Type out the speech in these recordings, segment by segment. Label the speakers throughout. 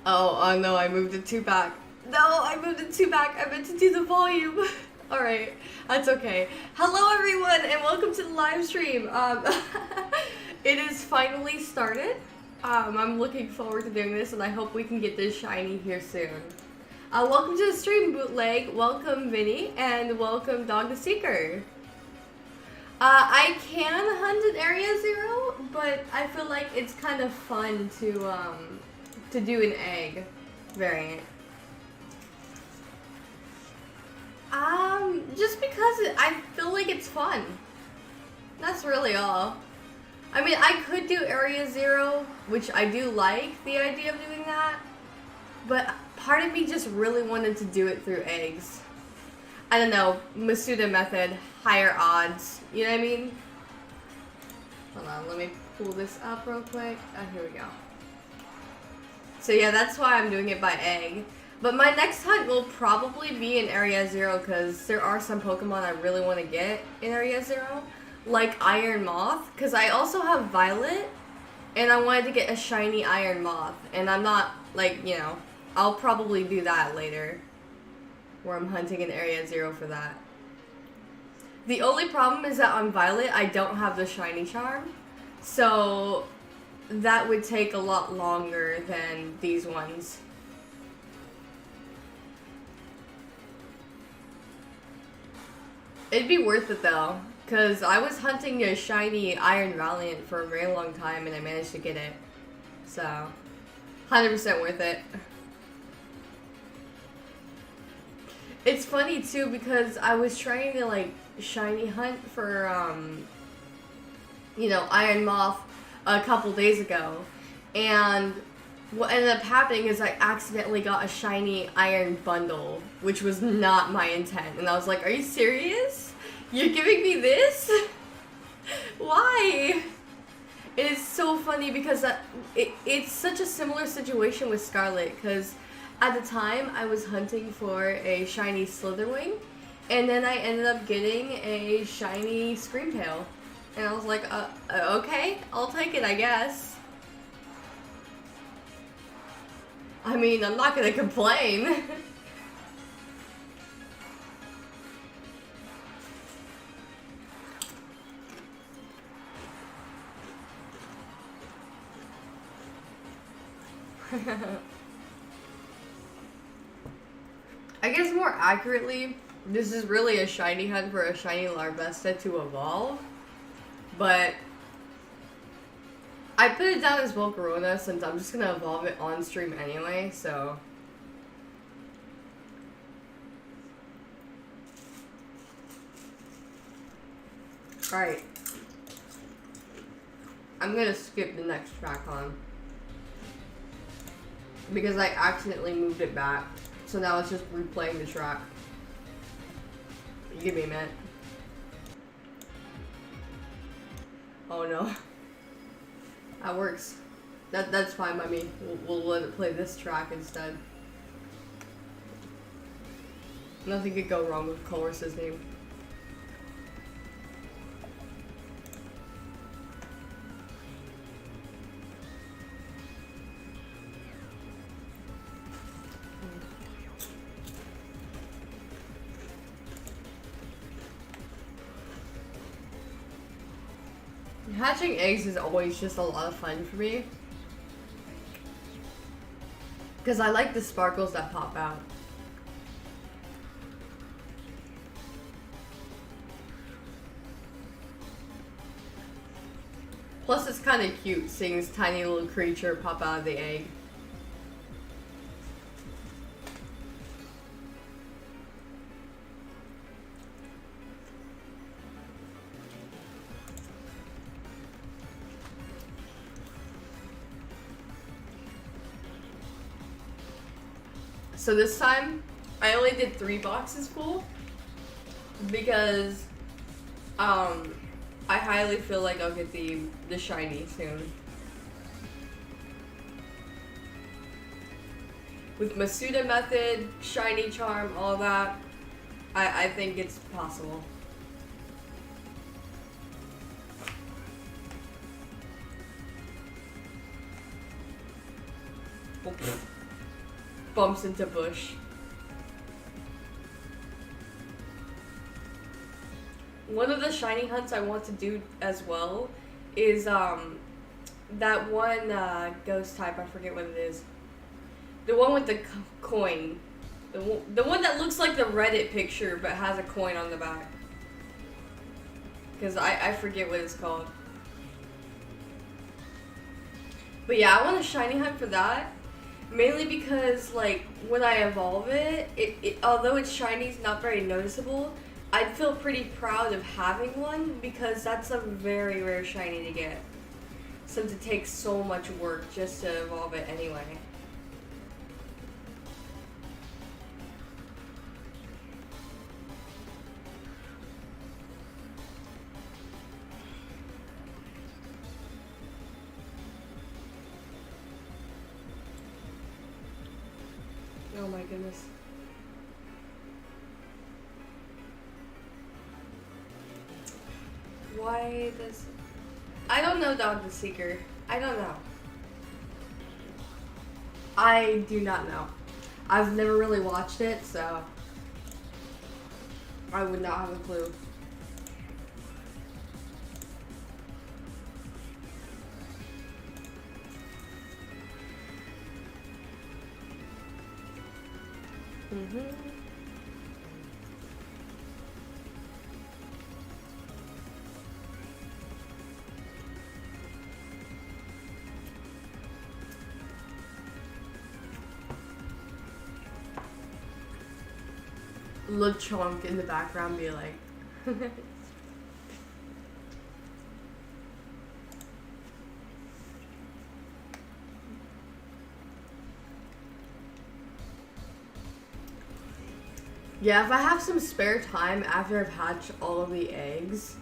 Speaker 1: Oh no, I moved it 2 back. No, I moved it 2 back. I meant to do the volume. Alright, that's okay. Hello everyone and welcome to the live stream. It is finally started. I'm looking forward to doing this and I hope we can get this shiny here soon. Welcome to the stream, Bootleg. Welcome, Vinny, and welcome, Dog the Seeker. I can hunt at Area 0, but I feel like it's kind of fun to do an egg variant. Just because I feel like it's fun. That's really all. I mean, I could do Area 0, which I do like the idea of doing that, but part of me just really wanted to do it through eggs. I don't know, Masuda method, higher odds, you know what I mean? Hold on, let me pull this up real quick. Oh, here we go. So yeah, that's why I'm doing it by egg. But my next hunt will probably be in Area 0 because there are some Pokemon I really want to get in Area 0. Like Iron Moth, because I also have Violet, and I wanted to get a shiny Iron Moth. And I'm not, like, you know, I'll probably do that later. Where I'm hunting in Area 0 for that. The only problem is that on Violet, I don't have the shiny charm. So that would take a lot longer than these ones. It'd be worth it though, because I was hunting a shiny Iron Valiant for a very long time and I managed to get it. So, 100% worth it. It's funny too because I was trying to like shiny hunt for, you know, Iron Moth a couple days ago, and what ended up happening is I accidentally got a shiny iron bundle, which was not my intent, and I was like, are you serious? You're giving me this? Why? It is so funny because it's such a similar situation with Scarlet, because at the time I was hunting for a shiny Slitherwing, and then I ended up getting a shiny Screamtail. And I was like, okay, I'll take it, I guess. I mean, I'm not gonna complain. I guess more accurately, this is really a shiny hunt for a shiny Larvesta to evolve. But I put it down as Volcarona since I'm just gonna evolve it on stream anyway, so. Alright. I'm gonna skip the next track on. Because I accidentally moved it back. So now it's just replaying the track. Give me a minute. Oh no. That works. That's fine by me. We'll let it play this track instead. Nothing could go wrong with Colress's name. Hatching eggs is always just a lot of fun for me. Because I like the sparkles that pop out. Plus it's kind of cute seeing this tiny little creature pop out of the egg. So this time, I only did 3 boxes full because I highly feel like I'll get the shiny soon. With Masuda method, shiny charm, all that, I think it's possible. bumps into bush. One of the shiny hunts I want to do as well is that one ghost type, I forget what it is. The one with the coin. The one that looks like the Reddit picture but has a coin on the back. Because I forget what it's called. But yeah, I want a shiny hunt for that. Mainly because, like, when I evolve it, although it's shiny, it's not very noticeable. I'd feel pretty proud of having one because that's a very rare shiny to get. Since it takes so much work just to evolve it anyway. Oh my goodness. Why does... I don't know, Dog the Seeker. I don't know. I do not know. I've never really watched it, so I would not have a clue. LeChonk in the background be like yeah, if I have some spare time after I've hatched all of the eggs,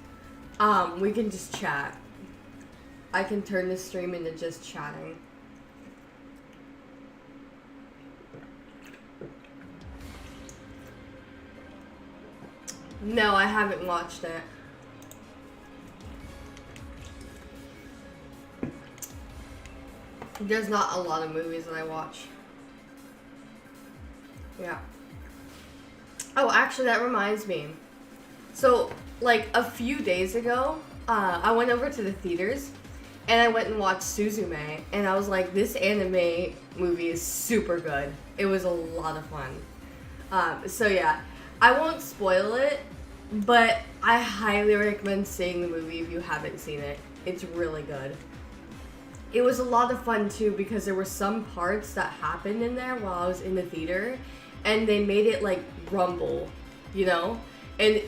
Speaker 1: we can just chat. I can turn the stream into just chatting. No, I haven't watched it. There's not a lot of movies that I watch. Yeah. Oh, actually, that reminds me. So, like, a few days ago, I went over to the theaters, and I went and watched Suzume, and I was like, this anime movie is super good. It was a lot of fun. So yeah, I won't spoil it, but I highly recommend seeing the movie if you haven't seen it. It's really good. It was a lot of fun too because there were some parts that happened in there while I was in the theater, and they made it like rumble, you know? And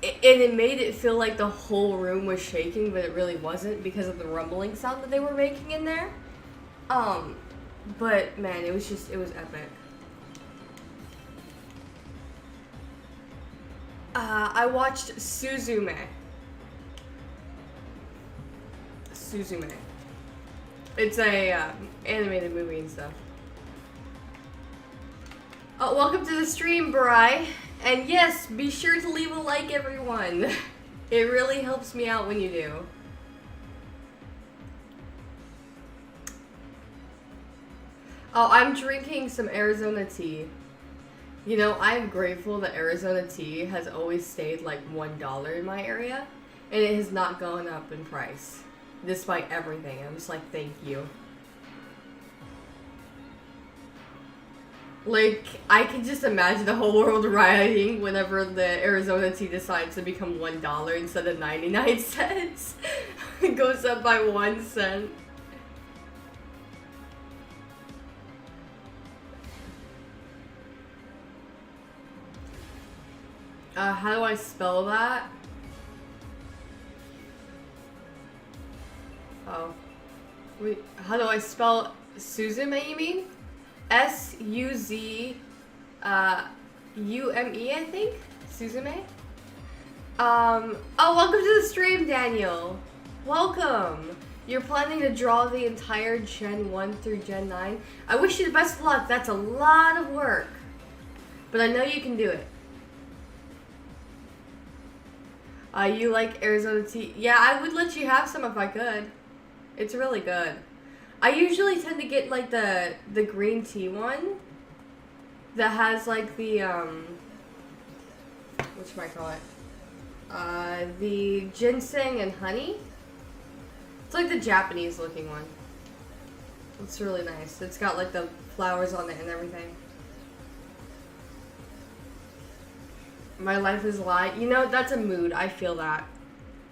Speaker 1: it made it feel like the whole room was shaking, but it really wasn't because of the rumbling sound that they were making in there. But man, it was epic. I watched Suzume. It's a animated movie and stuff. Oh, welcome to the stream, Bri. And yes, be sure to leave a like, everyone. It really helps me out when you do. Oh, I'm drinking some Arizona tea. You know, I'm grateful that Arizona tea has always stayed like $1 in my area, and it has not gone up in price, despite everything. I'm just like, thank you. Like, I can just imagine the whole world rioting whenever the Arizona tea decides to become $1 instead of 99 cents. It goes up by 1 cent. How do I spell that? Oh. Wait, how do I spell Suzume, you mean? S-U-Z, U-M-E, I think? Suzume? Oh, welcome to the stream, Daniel. Welcome. You're planning to draw the entire Gen 1 through Gen 9? I wish you the best of luck. That's a lot of work. But I know you can do it. You like Arizona tea? Yeah, I would let you have some if I could. It's really good. I usually tend to get like the green tea one, that has like the whatchamacallit? The ginseng and honey. It's like the Japanese looking one. It's really nice. It's got like the flowers on it and everything. My life is a lie. You know, that's a mood. I feel that.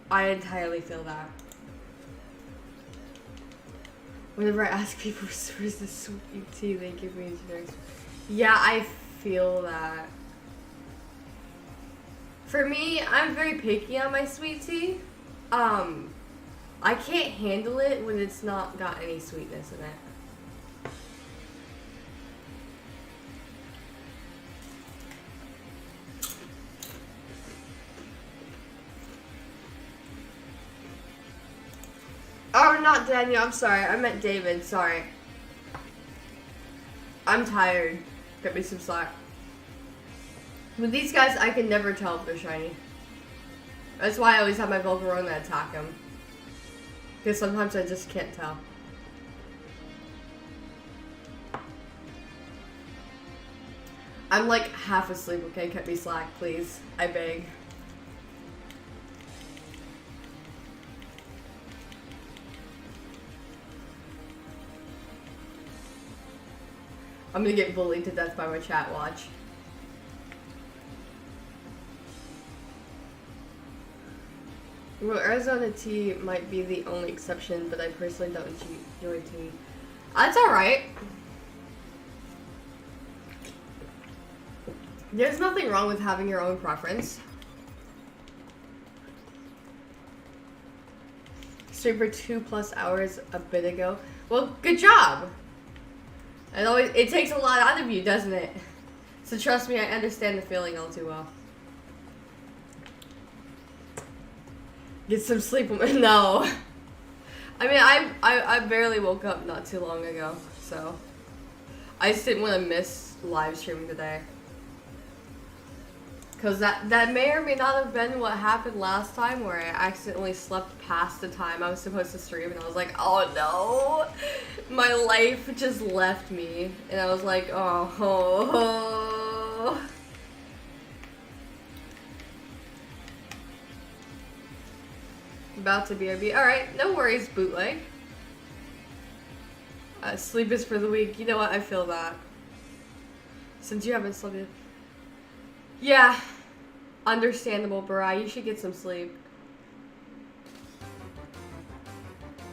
Speaker 1: I entirely feel that. Whenever I ask people where's the sweet tea, they give me generic. Yeah, I feel that. For me, I'm very picky on my sweet tea. I can't handle it when it's not got any sweetness in it. Oh, not Daniel. I'm sorry. I meant David. Sorry. I'm tired. Cut me some slack. With these guys, I can never tell if they're shiny. That's why I always have my Volcarona attack them. Because sometimes I just can't tell. I'm like half asleep, okay? Cut me slack, please. I beg. I'm gonna get bullied to death by my chat, watch. Well, Arizona tea might be the only exception, but I personally don't enjoy tea. That's alright. There's nothing wrong with having your own preference. Streamed for 2+ hours a bit ago. Well, good job! It takes a lot out of you, doesn't it? So trust me, I understand the feeling all too well. Get some sleep. No. I mean, I barely woke up not too long ago, so I just didn't want to miss live streaming today. Because that may or may not have been what happened last time, where I accidentally slept past the time I was supposed to stream, and I was like, oh no, my life just left me, and I was like, oh. About to BRB. Alright, no worries, bootleg. Sleep is for the weak. You know what? I feel that. Since you haven't slept yet. Yeah. Understandable, Barai. You should get some sleep.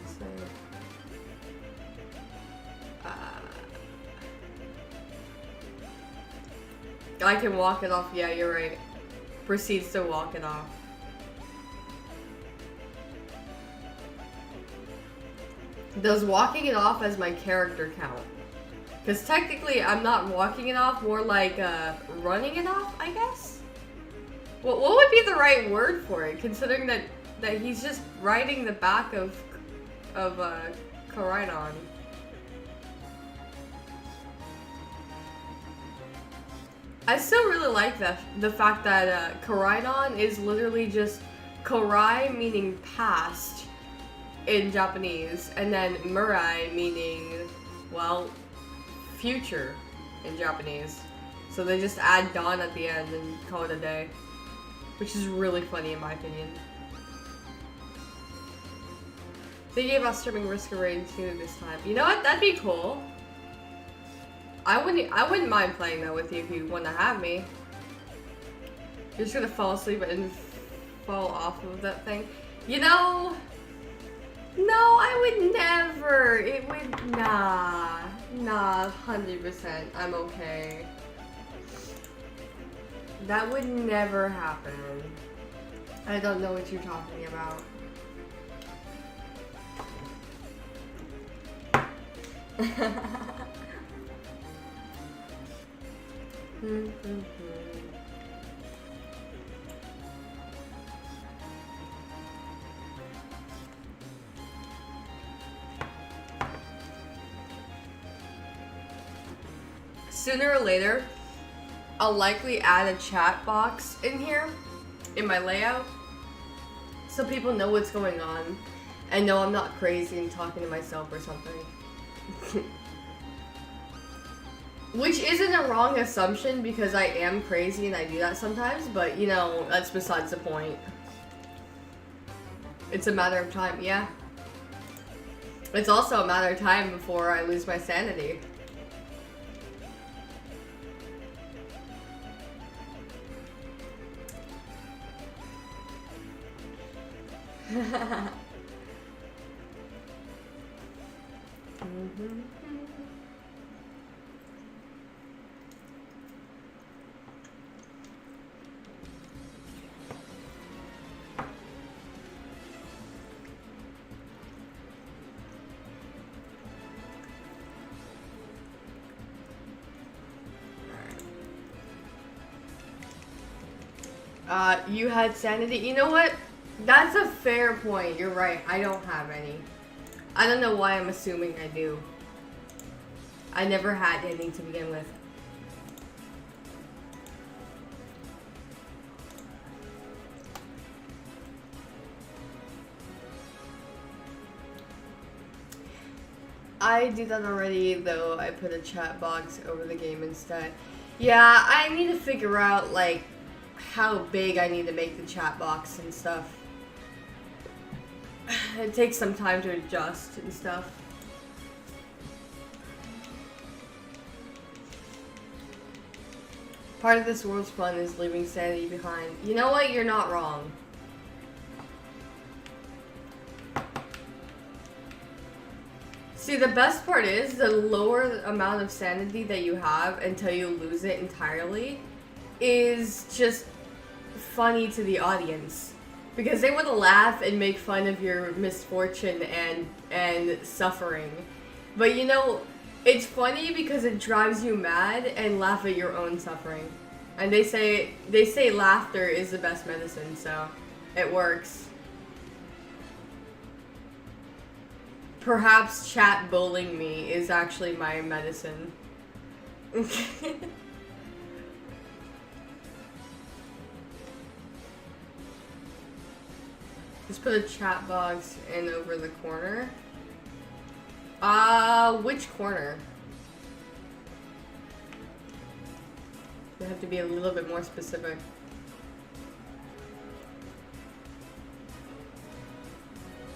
Speaker 1: So, I can walk it off. Yeah, you're right. Proceeds to walk it off. Does walking it off as my character count? Because technically I'm not walking it off, more like running it off, I guess? What would be the right word for it, considering that he's just riding the back of Koraidon? I still really like the fact that Koraidon is literally just Korai, meaning past in Japanese, and then Mirai meaning, well, future in Japanese. So they just add Dawn at the end and call it a day. Which is really funny in my opinion. Thinking about streaming Risk of Rain 2 this time. You know what? That'd be cool. I wouldn't mind playing that with you if you want to have me. You're just gonna fall asleep and fall off of that thing. You know, no, I would never. It would, nah, 100%. I'm okay. That would never happen. I don't know what you're talking about. Sooner or later, I'll likely add a chat box in here, in my layout, so people know what's going on, and know I'm not crazy and talking to myself or something. Which isn't a wrong assumption because I am crazy and I do that sometimes, but you know, that's besides the point. It's a matter of time, yeah. It's also a matter of time before I lose my sanity. You had sanity. You know what? That's a fair point. You're right. I don't have any. I don't know why I'm assuming I do. I never had any to begin with. I do that already, though. I put a chat box over the game instead. Yeah, I need to figure out, like, how big I need to make the chat box and stuff. It takes some time to adjust and stuff. Part of this world's fun is leaving sanity behind. You know what? You're not wrong. See, the best part is the lower amount of sanity that you have until you lose it entirely is just funny to the audience. Because they want to laugh and make fun of your misfortune and suffering. But you know, it's funny because it drives you mad and laugh at your own suffering. And they say laughter is the best medicine, so it works. Perhaps chat bullying me is actually my medicine. Just put a chat box in over the corner. Which corner? You have to be a little bit more specific.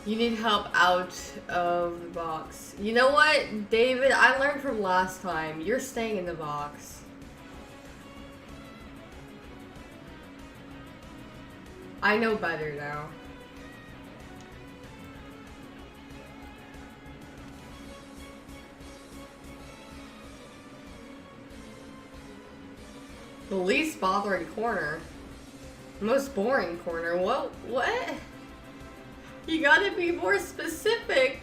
Speaker 1: You need help out of the box. You know what, David? I learned from last time. You're staying in the box. I know better now. The least bothering corner. Most boring corner. What? You gotta be more specific.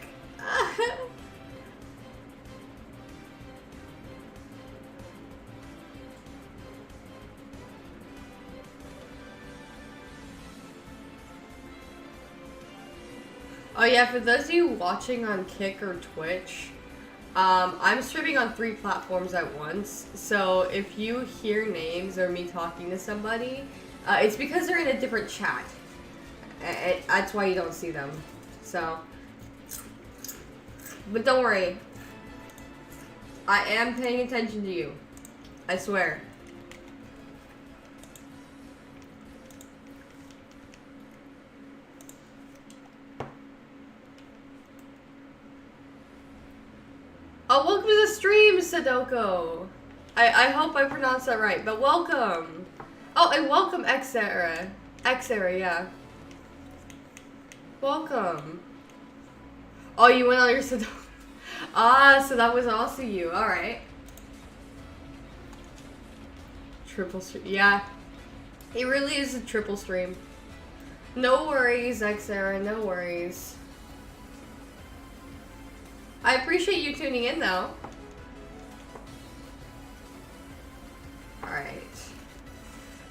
Speaker 1: Oh yeah, for those of you watching on Kick or Twitch, I'm streaming on 3 platforms at once, so if you hear names or me talking to somebody, it's because they're in a different chat. That's why you don't see them. So, but don't worry. I am paying attention to you. I swear. Oh, welcome to the stream, Sadoko. I hope I pronounced that right, but welcome. Oh, and welcome, Xera. Xera, yeah. Welcome. Oh, you went on your Sadoko. Ah, so that was also you. Alright. Triple stream. Yeah. It really is a triple stream. No worries, Xera. No worries. I appreciate you tuning in, though. Alright.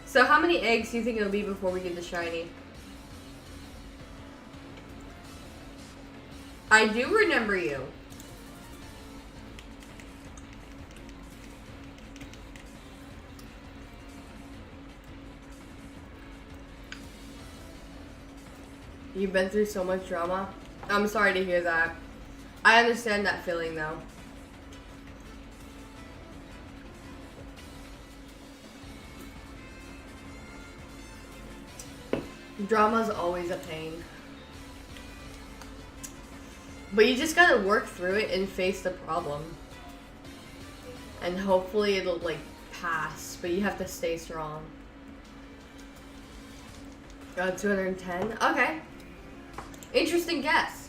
Speaker 1: So how many eggs do you think it'll be before we get the shiny? I do remember you. You've been through so much drama. I'm sorry to hear that. I understand that feeling, though. Drama's always a pain. But you just gotta work through it and face the problem. And hopefully it'll, like, pass. But you have to stay strong. 210? Okay. Interesting guess.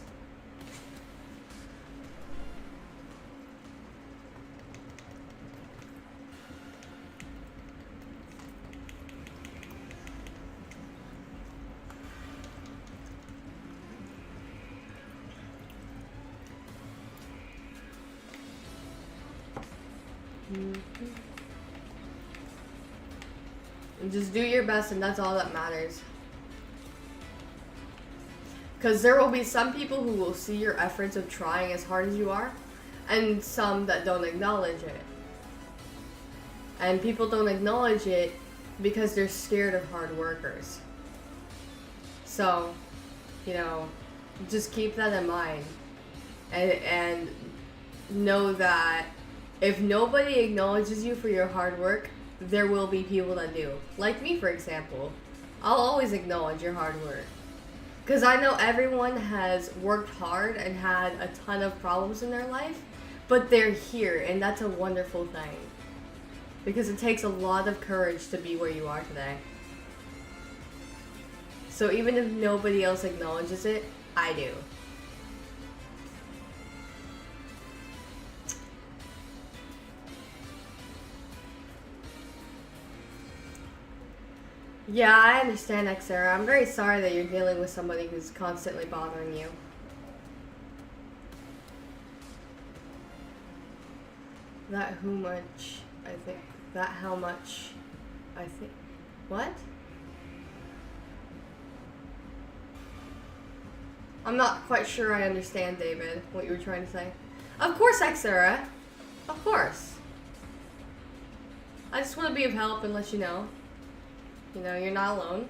Speaker 1: And just do your best, and that's all that matters. Because there will be some people who will see your efforts of trying as hard as you are, and some that don't acknowledge it. And people don't acknowledge it because they're scared of hard workers. So, you know, just keep that in mind. And know that if nobody acknowledges you for your hard work, there will be people that do. Like me, for example. I'll always acknowledge your hard work. Because I know everyone has worked hard and had a ton of problems in their life, but they're here, and that's a wonderful thing. Because it takes a lot of courage to be where you are today. So even if nobody else acknowledges it, I do. Yeah, I understand, Xera. I'm very sorry that you're dealing with somebody who's constantly bothering you. That how much, I think. That how much, I think. What? I'm not quite sure I understand, David, what you were trying to say. Of course, Xera. Of course. I just want to be of help and let you know. You know, you're not alone.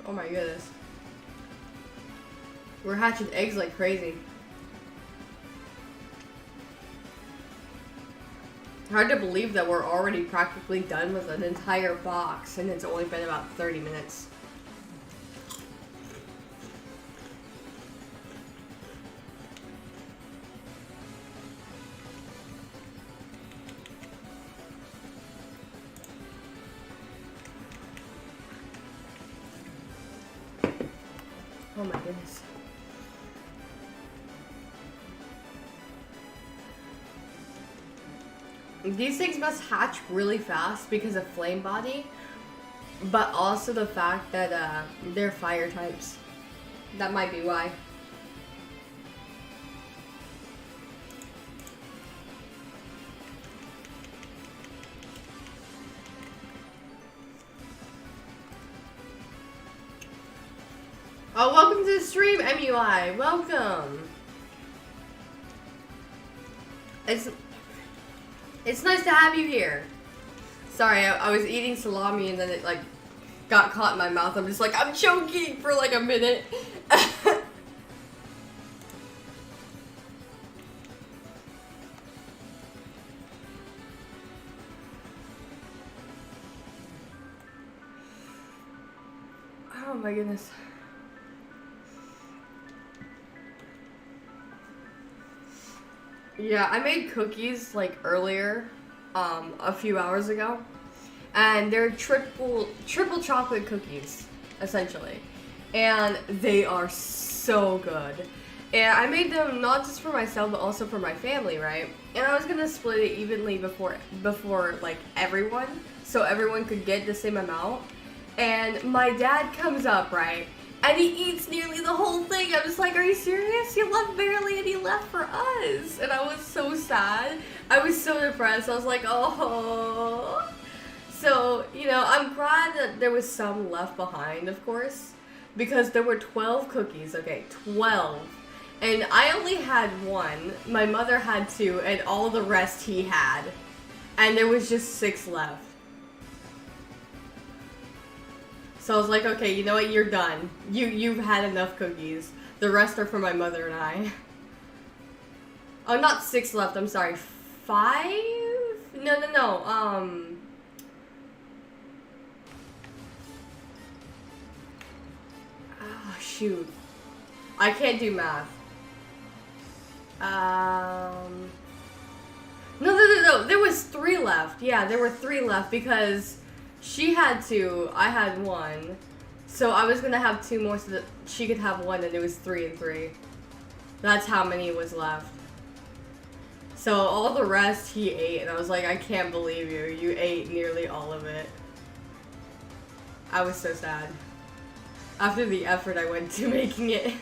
Speaker 1: Oh my goodness. We're hatching eggs like crazy. Hard to believe that we're already practically done with an entire box, and it's only been about 30 minutes. Oh my goodness. These things must hatch really fast because of flame body, but also the fact that they're fire types. That might be why. Oh, welcome to the stream, MUI. Welcome. It's nice to have you here. Sorry, I was eating salami and then it like got caught in my mouth. I'm just like, I'm choking for like a minute. Oh my goodness. Yeah, I made cookies like earlier, a few hours ago, and they're triple chocolate cookies, essentially, and they are so good. And I made them not just for myself, but also for my family, right? And I was gonna split it evenly before like everyone, so everyone could get the same amount. And my dad comes up, right? And he eats nearly the whole thing. I'm just like, are you serious? You left barely and he left for us. And I was so sad. I was so depressed. I was like, oh. So, you know, I'm glad that there was some left behind, of course. Because there were 12 cookies. Okay, 12. And I only had one. My mother had two. And all the rest he had. And there was just 6 left. So I was like, okay, you know what? You're done. You've had enough cookies. The rest are for my mother and I. Oh, not 6 left. I'm sorry. 5? No. Oh, shoot. I can't do math. No. There was 3 left. Yeah, there were 3 left because she had 2, I had 1. So I was gonna have 2 more so that she could have 1, and it was 3 and 3. That's how many was left. So all the rest he ate, and I was like, I can't believe you. You ate nearly all of it. I was so sad. After the effort I went to making it.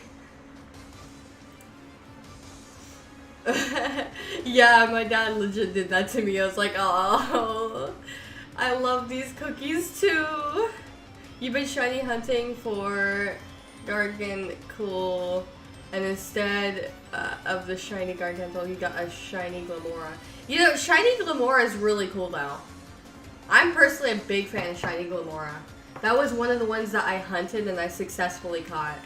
Speaker 1: Yeah, my dad legit did that to me. I was like, oh, I love these cookies too. You've been shiny hunting for Gargantuar, and instead of the shiny Gargantuar, you got a shiny Glamora. You know, shiny Glamora is really cool though. I'm personally a big fan of shiny Glamora. That was one of the ones that I hunted and I successfully caught.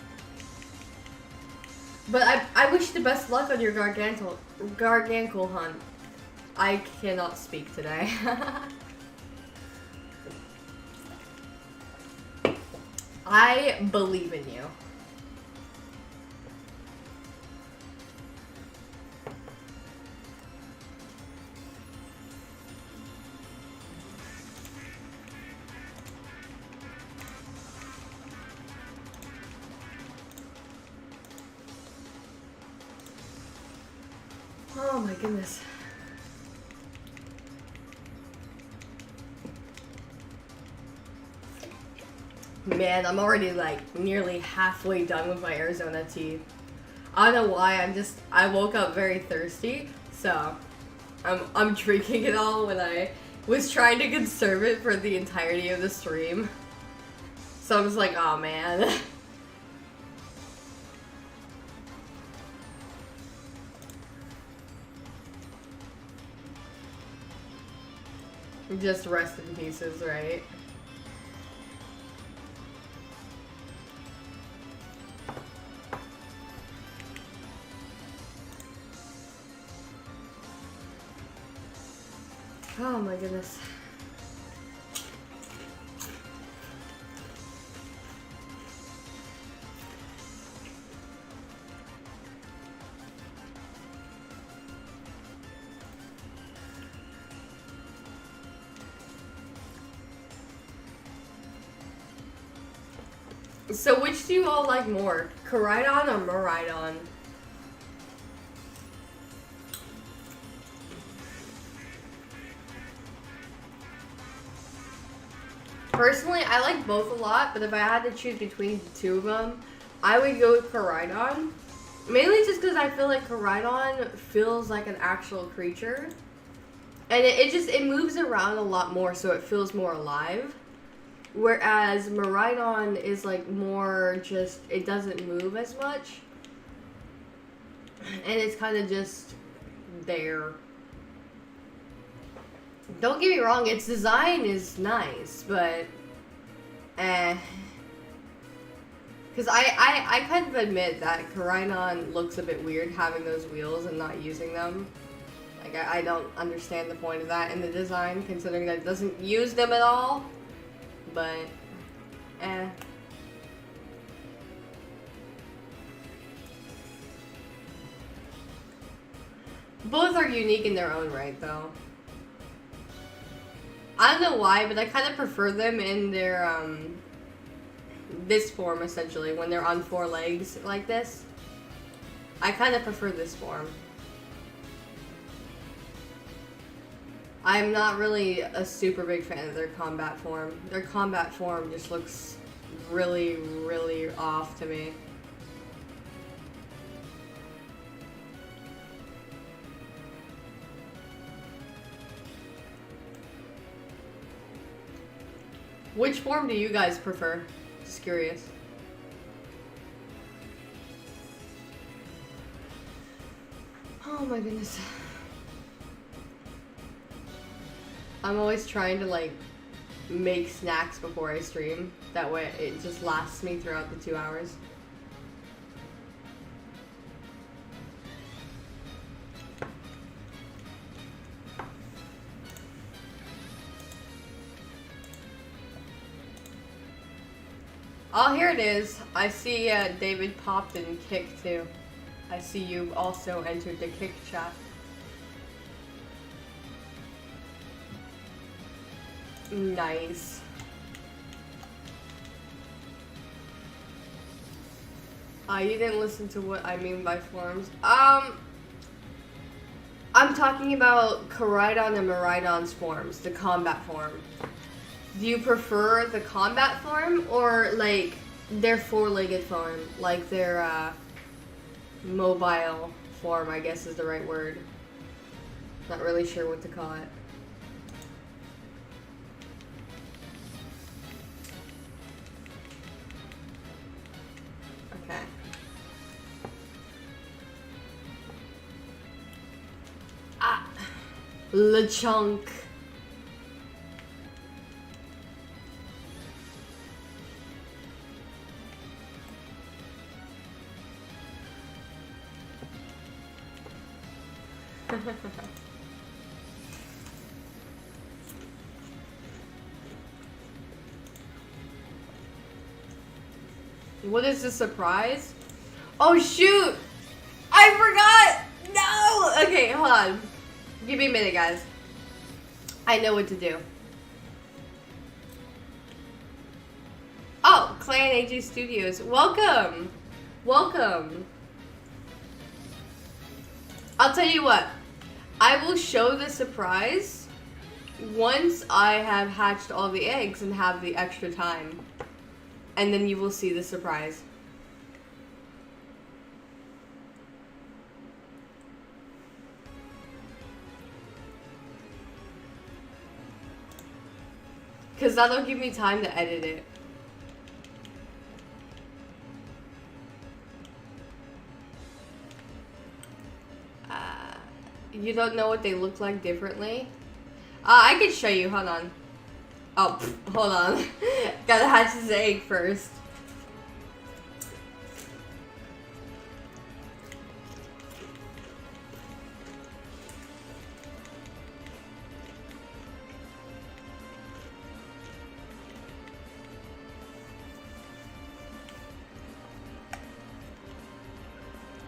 Speaker 1: But I wish you the best luck on your Gargantuar hunt. I cannot speak today. I believe in you. Oh my goodness. Man, I'm already like nearly halfway done with my Arizona tea. I don't know why, I woke up very thirsty, so I'm drinking it all when I was trying to conserve it for the entirety of the stream. So I'm just like, oh man. Just rest in pieces, right? Oh my goodness. So which do you all like more? Koraidon or Miraidon? Personally, I like both a lot, but if I had to choose between the two of them, I would go with Koraidon. Mainly just because I feel like Koraidon feels like an actual creature. And it moves around a lot more, so it feels more alive. Whereas Miraidon is like more just, it doesn't move as much. And it's kind of just there. Don't get me wrong, its design is nice, but because I kind of admit that Koraidon looks a bit weird having those wheels and not using them. Like, I don't understand the point of that in the design, considering that it doesn't use them at all. But, both are unique in their own right, though. I don't know why, but I kind of prefer them in their, this form, essentially, when they're on 4 legs like this. I kind of prefer this form. I'm not really a super big fan of their combat form. Their combat form just looks really, really off to me. Which form do you guys prefer? Just curious. Oh my goodness. I'm always trying to like make snacks before I stream. That way it just lasts me throughout the 2 hours. Oh, here it is. I see David popped in Kick too. I see you also entered the Kick chat. Nice. You didn't listen to what I mean by forms. I'm talking about Koraidon and Miraidon's forms, the combat form. Do you prefer the combat form or like their four-legged form, like their mobile form, I guess is the right word. Not really sure what to call it. Okay. LeChonk. What is the surprise? Oh shoot! I forgot! No! Okay, hold on. Give me a minute, guys. I know what to do. Oh, Clan AG Studios. Welcome! Welcome! I'll tell you what. I will show the surprise once I have hatched all the eggs and have the extra time. And then you will see the surprise. Because that'll give me time to edit it. You don't know what they look like differently? I can show you. Hold on. Oh, hold on. Gotta hatch this egg first.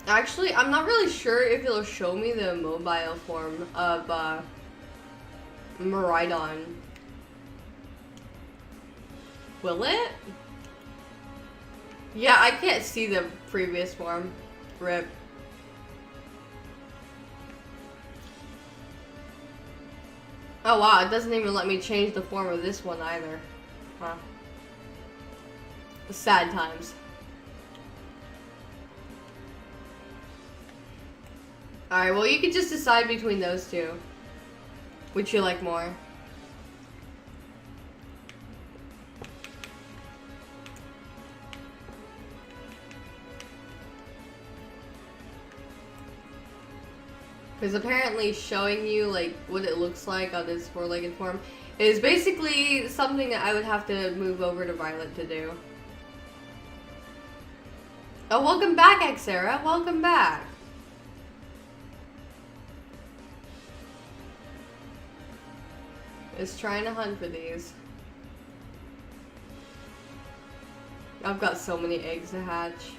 Speaker 1: Actually, I'm not really sure if it'll show me the mobile form of Miraidon. Will it? Yeah, I can't see the previous form. RIP. Oh wow, it doesn't even let me change the form of this one either. Huh. Sad times. Alright, well you can just decide between those two. Which you like more. Because apparently showing you like what it looks like on this four-legged form is basically something that I would have to move over to Violet to do. Oh, welcome back, Xera. Welcome back. Is trying to hunt for these. I've got so many eggs to hatch.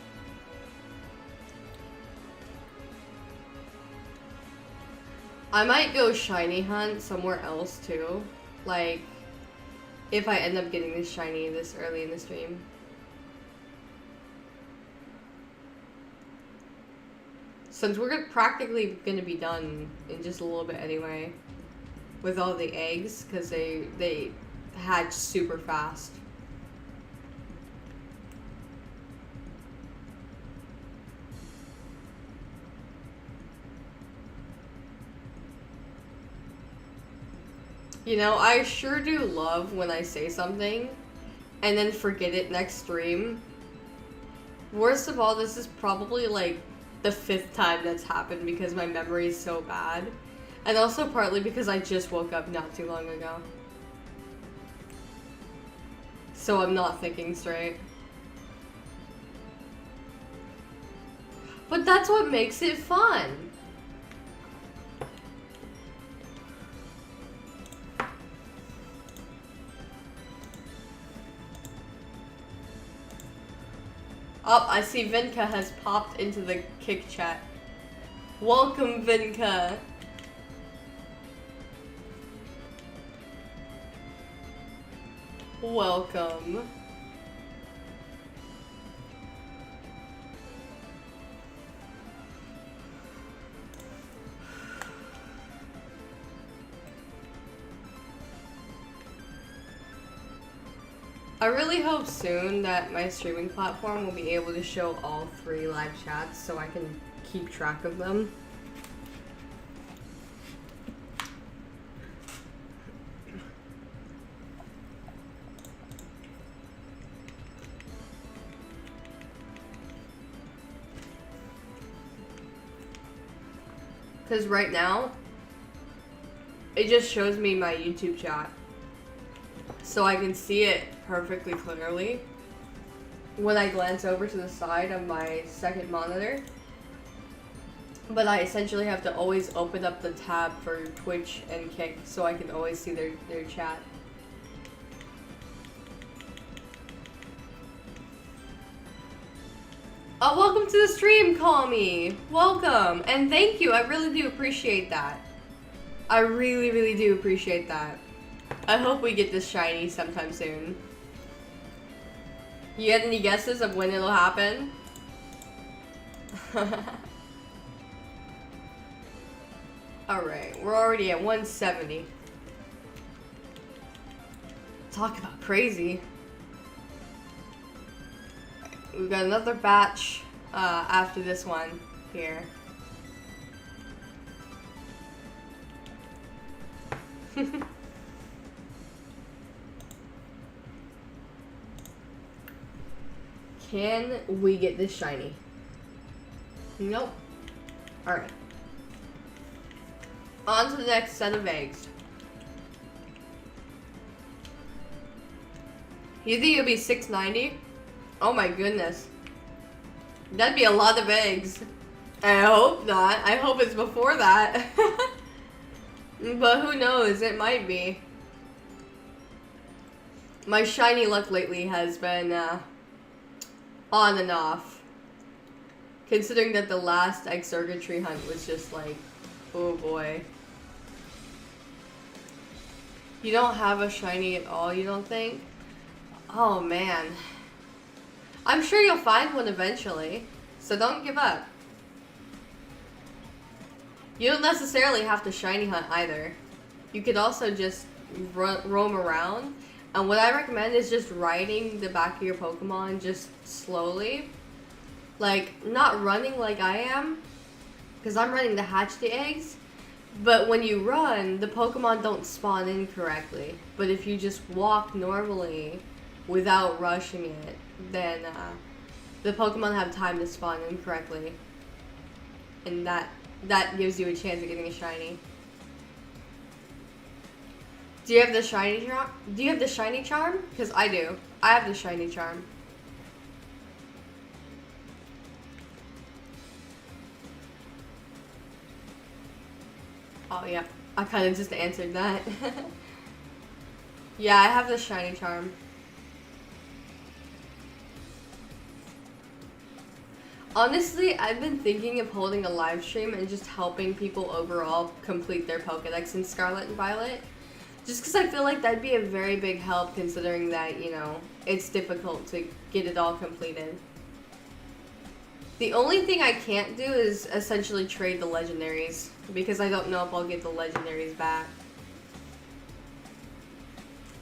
Speaker 1: I might go shiny hunt somewhere else too. Like, if I end up getting this shiny this early in the stream. Since we're practically gonna be done in just a little bit anyway. With all the eggs, because they hatch super fast. You know, I sure do love when I say something and then forget it next stream. Worst of all, this is probably like the 5th time that's happened because my memory is so bad. And also partly because I just woke up not too long ago. So I'm not thinking straight. But that's what makes it fun. Oh, I see Vinka has popped into the kick chat. Welcome, Vinka. Welcome. I really hope soon that my streaming platform will be able to show all 3 live chats so I can keep track of them. Because right now, it just shows me my YouTube chat. So I can see it perfectly clearly when I glance over to the side of my second monitor. But I essentially have to always open up the tab for Twitch and Kick so I can always see their chat. Oh, welcome to the stream, Call Me! Welcome! And thank you, I really do appreciate that. I really, really do appreciate that. I hope we get this shiny sometime soon. You had any guesses of when it'll happen? Alright, we're already at 170. Talk about crazy. We've got another batch after this one here. Can we get this shiny? Nope. Alright. On to the next set of eggs. You think it'll be 690? Oh my goodness. That'd be a lot of eggs. I hope not. I hope it's before that. But who knows? It might be. My shiny luck lately has been on and off. Considering that the last egg circuitry hunt was just like, oh boy. You don't have a shiny at all, you don't think? Oh man. I'm sure you'll find one eventually, so don't give up. You don't necessarily have to shiny hunt either. You could also just roam around. And what I recommend is just riding the back of your Pokemon just slowly. Like, not running like I am, because I'm running to hatch the eggs. But when you run, the Pokemon don't spawn in correctly. But if you just walk normally without rushing it, then the Pokemon have time to spawn in correctly. And that gives you a chance of getting a shiny. Do you have the shiny charm? Do you have the shiny charm? Because I do. I have the shiny charm. Oh yeah, I kind of just answered that. Yeah, I have the shiny charm. Honestly, I've been thinking of holding a live stream and just helping people overall complete their Pokédex in Scarlet and Violet. Just because I feel like that'd be a very big help considering that, you know, it's difficult to get it all completed. The only thing I can't do is essentially trade the legendaries because I don't know if I'll get the legendaries back.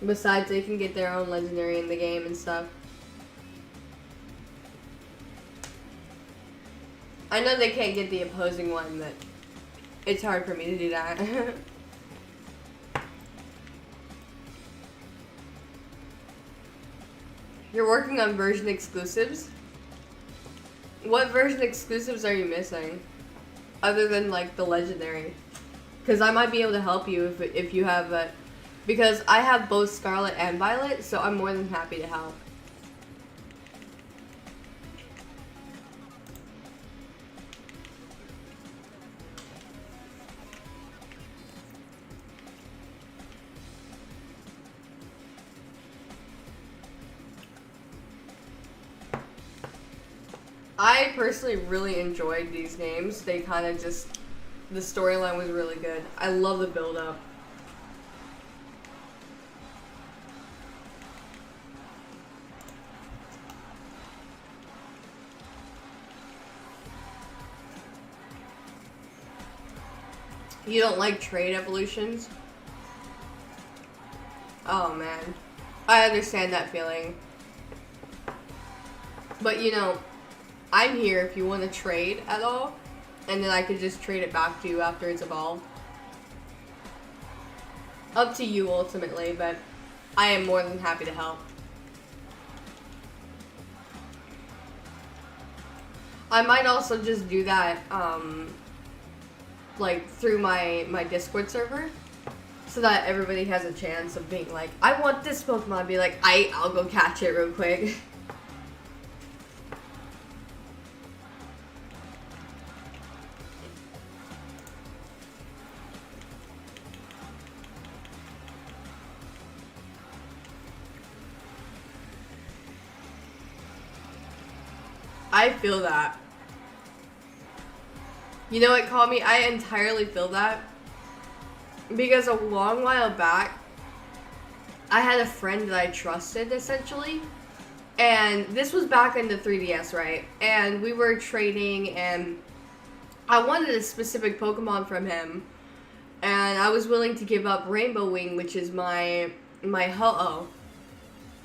Speaker 1: Besides, they can get their own legendary in the game and stuff. I know they can't get the opposing one, but it's hard for me to do that. You're working on version exclusives? What version exclusives are you missing? Other than, like, the legendary? Because I might be able to help you if you have a... Because I have both Scarlet and Violet, so I'm more than happy to help. I personally really enjoyed these games. They kind of just... The storyline was really good. I love the build-up. You don't like trade evolutions? Oh man. I understand that feeling. But you know, I'm here if you want to trade at all, and then I could just trade it back to you after it's evolved. Up to you ultimately, but I am more than happy to help. I might also just do that, like through my Discord server, so that everybody has a chance of being like, I want this Pokemon, be like, I'll go catch it real quick. I feel that. You know what, call me? I entirely feel that. Because a long while back, I had a friend that I trusted, essentially. And this was back in the 3DS, right? And we were trading, and I wanted a specific Pokemon from him. And I was willing to give up Rainbow Wing, which is my Ho-Oh.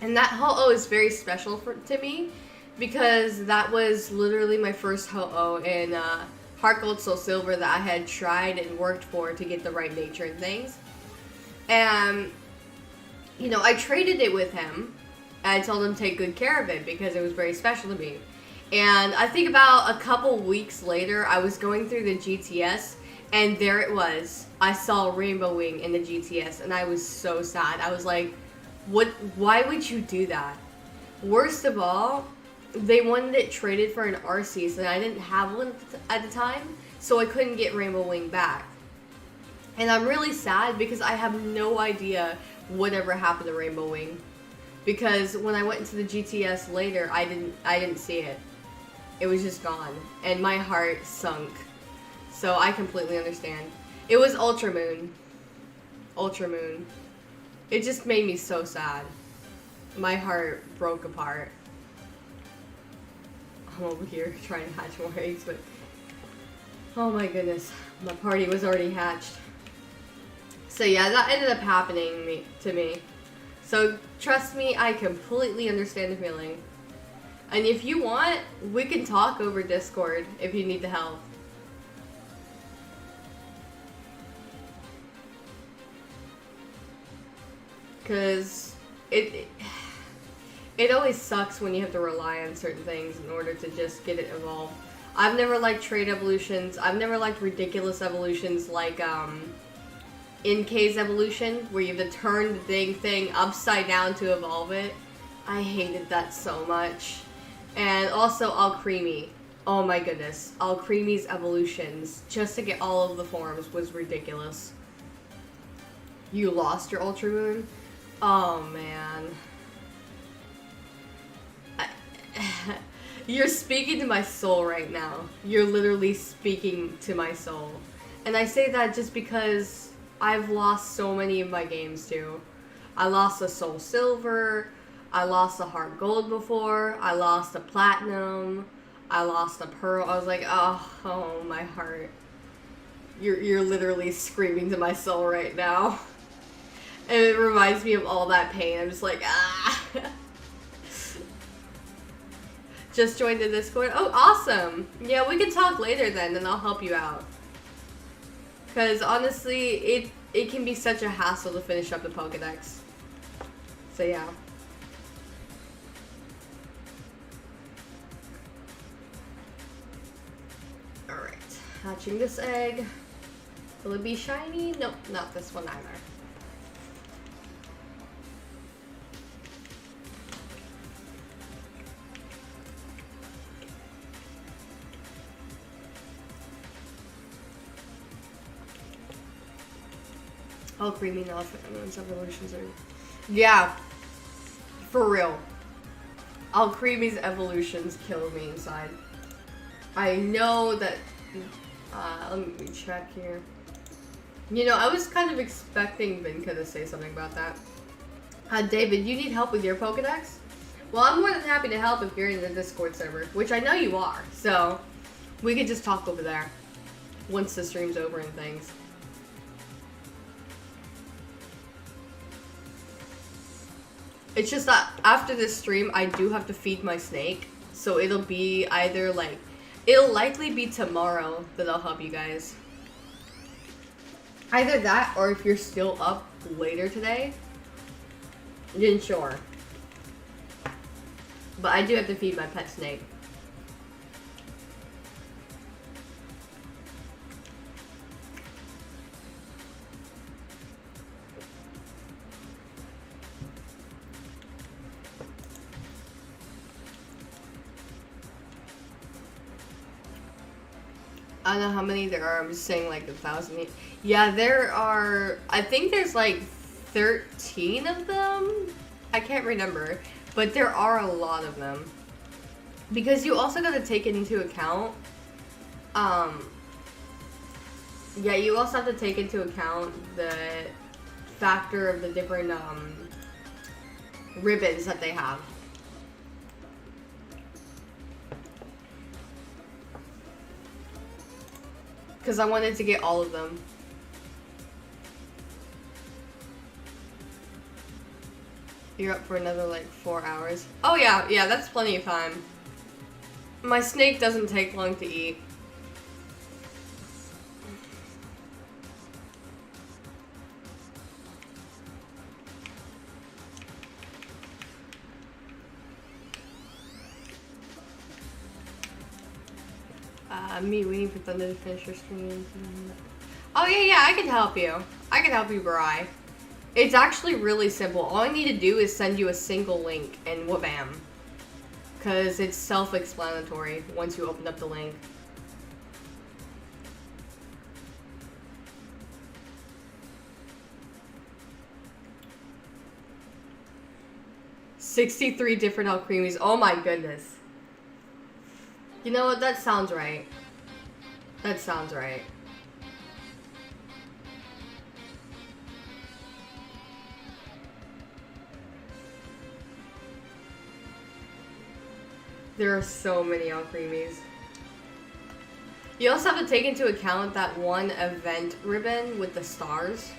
Speaker 1: And that Ho-Oh is very special to me, because that was literally my first Ho-Oh in Heart Gold Soul Silver that I had tried and worked for to get the right nature and things. And, you know, I traded it with him. And I told him to take good care of it because it was very special to me. And I think about a couple weeks later, I was going through the GTS, and there it was. I saw Rainbow Wing in the GTS, and I was so sad. I was like, what? Why would you do that? Worst of all, they wanted it traded for an Arceus, and I didn't have one at the time, so I couldn't get Rainbow Wing back. And I'm really sad because I have no idea whatever happened to Rainbow Wing. Because when I went into the GTS later, I didn't see it. It was just gone, and my heart sunk. So I completely understand. It was Ultra Moon. Ultra Moon. It just made me so sad. My heart broke apart. I'm over here trying to hatch more eggs, but oh my goodness, my party was already hatched. So yeah, that ended up happening to me. So trust me, I completely understand the feeling. And if you want, we can talk over Discord if you need the help. Because it always sucks when you have to rely on certain things in order to just get it evolved. I've never liked trade evolutions. I've never liked ridiculous evolutions like NK's evolution, where you have to turn the dang thing upside down to evolve it. I hated that so much. And also Alcremie. Oh my goodness. Alcremie's evolutions, just to get all of the forms, was ridiculous. You lost your Ultra Moon? Oh man. You're speaking to my soul right now. You're literally speaking to my soul. And I say that just because I've lost so many of my games too. I lost a Soul Silver. I lost a Heart Gold before. I lost a Platinum. I lost a Pearl. I was like, oh my heart. You're literally screaming to my soul right now. And it reminds me of all that pain. I'm just like, ah. Just joined the Discord. Oh, awesome. Yeah, we can talk later then, and I'll help you out. Because honestly, it can be such a hassle to finish up the Pokedex. So yeah. Alright, hatching this egg. Will it be shiny? Nope, not this one either. Oh, creamy elephant and evolutions are... Yeah. For real. Alcreamy's evolutions kill me inside. I know that... let me check here. You know, I was kind of expecting Vinka to say something about that. David, you need help with your Pokedex? Well, I'm more than happy to help if you're in the Discord server, which I know you are. So, we could just talk over there once the stream's over and things. It's just that after this stream, I do have to feed my snake. So it'll be either like, it'll likely be tomorrow that I'll help you guys. Either that, or if you're still up later today, then sure. But I do have to feed my pet snake. I don't know how many there are. I'm just saying like 1,000. Yeah, there are. I think there's like 13 of them. I can't remember, but there are a lot of them. Because you also got to take it into account. Yeah, you also have to take into account the factor of the different ribbons that they have. Because I wanted to get all of them. You're up for another like 4 hours. Oh yeah, that's plenty of time. My snake doesn't take long to eat. Me waiting for Thunder to finish your stream. Oh yeah, I can help you. I can help you, Bri. It's actually really simple. All I need to do is send you a single link and wha-bam. Because it's self-explanatory once you open up the link. $63 different Alcremies. Oh my goodness. You know what? That sounds right. That sounds right. There are so many Alcremies. You also have to take into account that one event ribbon with the stars.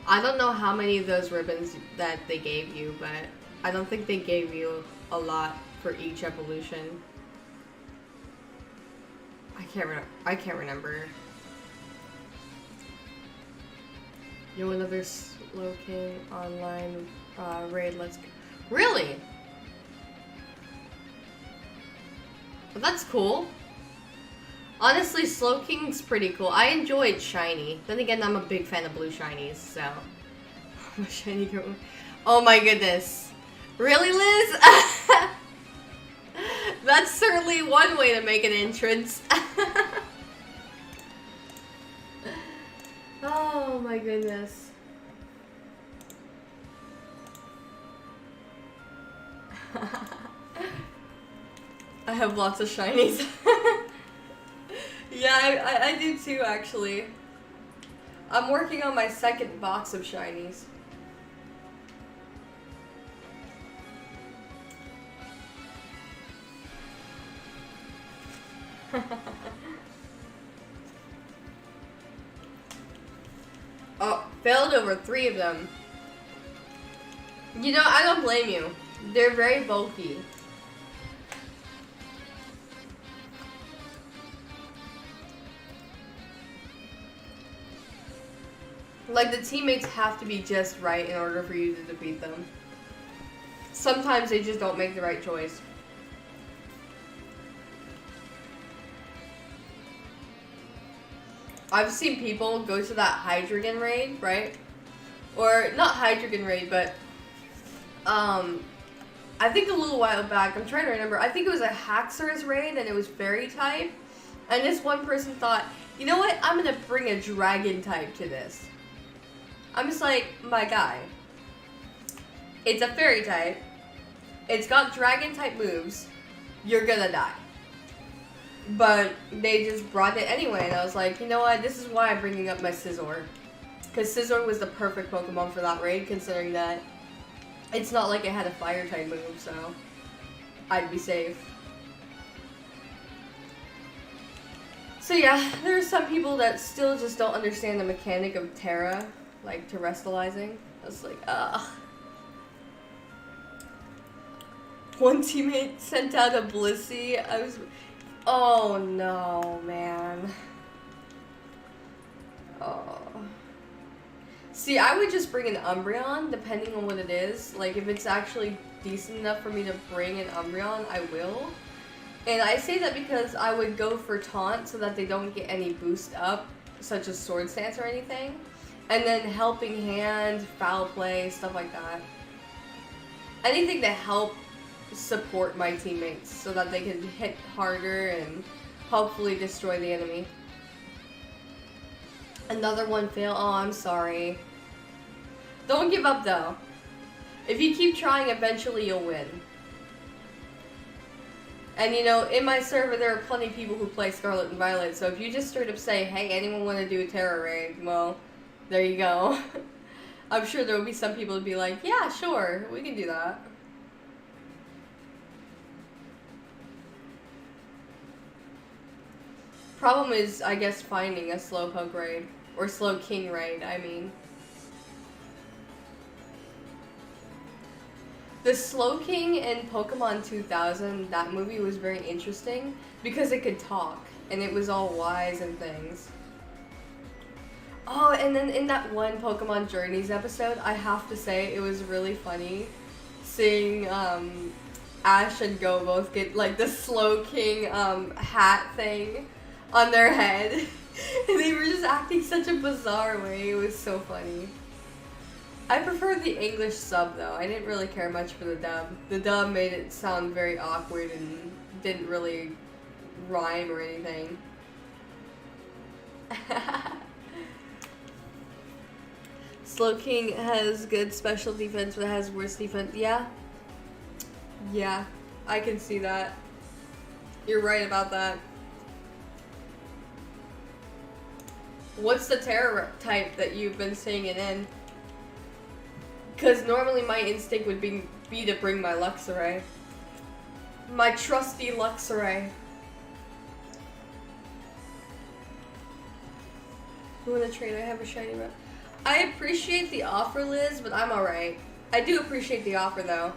Speaker 1: I don't know how many of those ribbons that they gave you, but I don't think they gave you a lot for each evolution. I can't remember. You know, another Slow King online raid. Let's go. Really? Well, that's cool. Honestly, Slow King's pretty cool. I enjoyed shiny. Then again, I'm a big fan of blue shinies, so. I'm a shiny girl. Oh my goodness. Really, Liz? That's certainly one way to make an entrance. Oh my goodness. I have lots of shinies. Yeah, I do too, actually. I'm working on my second box of shinies. Oh, failed over 3 of them. You know, I don't blame you. They're very bulky. Like, the teammates have to be just right in order for you to defeat them. Sometimes they just don't make the right choice. I've seen people go to that Hydreigon raid, right? Or not Hydreigon raid, but I think a little while back, I'm trying to remember, I think it was a Haxorus raid and it was fairy type. And this one person thought, you know what, I'm gonna bring a dragon type to this. I'm just like, my guy. It's a fairy type. It's got dragon type moves. You're gonna die. But they just brought it anyway, and I was like, you know what, this is why I'm bringing up my Scizor. Because Scizor was the perfect Pokemon for that raid, considering that it's not like it had a fire type move, so I'd be safe. So yeah, there are some people that still just don't understand the mechanic of Terra, like terrestrializing. I was like, ugh. One teammate sent out a Blissey. Oh no, man. Oh. See, I would just bring an Umbreon, depending on what it is. Like, if it's actually decent enough for me to bring an Umbreon, I will. And I say that because I would go for Taunt so that they don't get any boost up, such as Sword Stance or anything. And then Helping Hand, Foul Play, stuff like that. Anything to help support my teammates so that they can hit harder and hopefully destroy the enemy. Another one fail. Oh, I'm sorry. Don't give up though. If you keep trying, eventually you'll win. And you know, in my server there are plenty of people who play Scarlet and Violet, so if you just straight up say, hey, anyone want to do a Terra raid? Well, there you go. I'm sure there will be some people who'd be like, yeah, sure, we can do that. Problem is, I guess, finding a Slowpoke raid. Or Slowking raid, I mean. The Slowking in Pokemon 2000, that movie was very interesting because it could talk and it was all wise and things. Oh, and then in that one Pokemon Journeys episode, I have to say it was really funny seeing Ash and Go both get like the Slowking hat thing on their head. And they were just acting such a bizarre way. It was so funny. I preferred the English sub though. I didn't really care much for the dub. The dub made it sound very awkward and didn't really rhyme or anything. Slowking has good special defense but has worse defense. Yeah. Yeah, I can see that. You're right about that. What's the Terra type that you've been seeing it in? Because normally my instinct would be to bring my Luxray. My trusty Luxray. You want to trade? I have a shiny rep. I appreciate the offer, Liz, but I'm alright. I do appreciate the offer, though.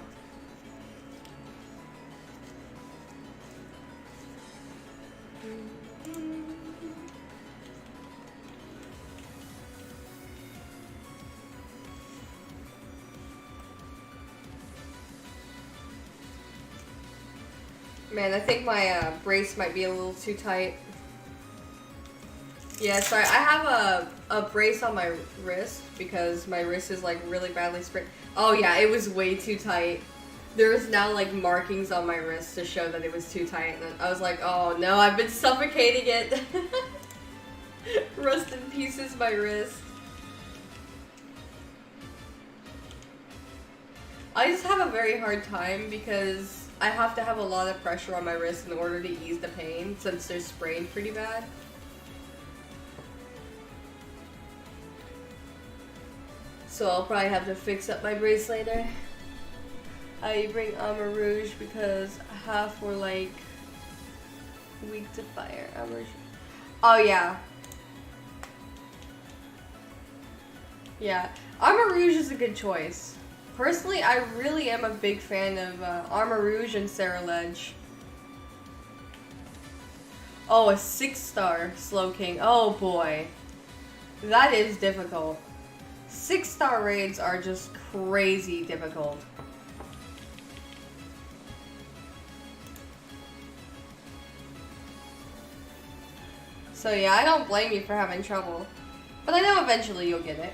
Speaker 1: Man, I think my brace might be a little too tight. Yeah, sorry. I have a brace on my wrist because my wrist is like really badly sprained. Oh yeah, it was way too tight. There's now like markings on my wrist to show that it was too tight. And I was like, oh no, I've been suffocating it. Rust in pieces my wrist. I just have a very hard time because I have to have a lot of pressure on my wrist in order to ease the pain since they're sprained pretty bad. So I'll probably have to fix up my brace later. I bring Rouge because half were like weak to fire. Oh yeah. Yeah. Rouge is a good choice. Personally, I really am a big fan of Rouge and Saraledge. Oh, a 6-star Slowking. Oh boy. That is difficult. 6-star raids are just crazy difficult. So yeah, I don't blame you for having trouble. But I know eventually you'll get it.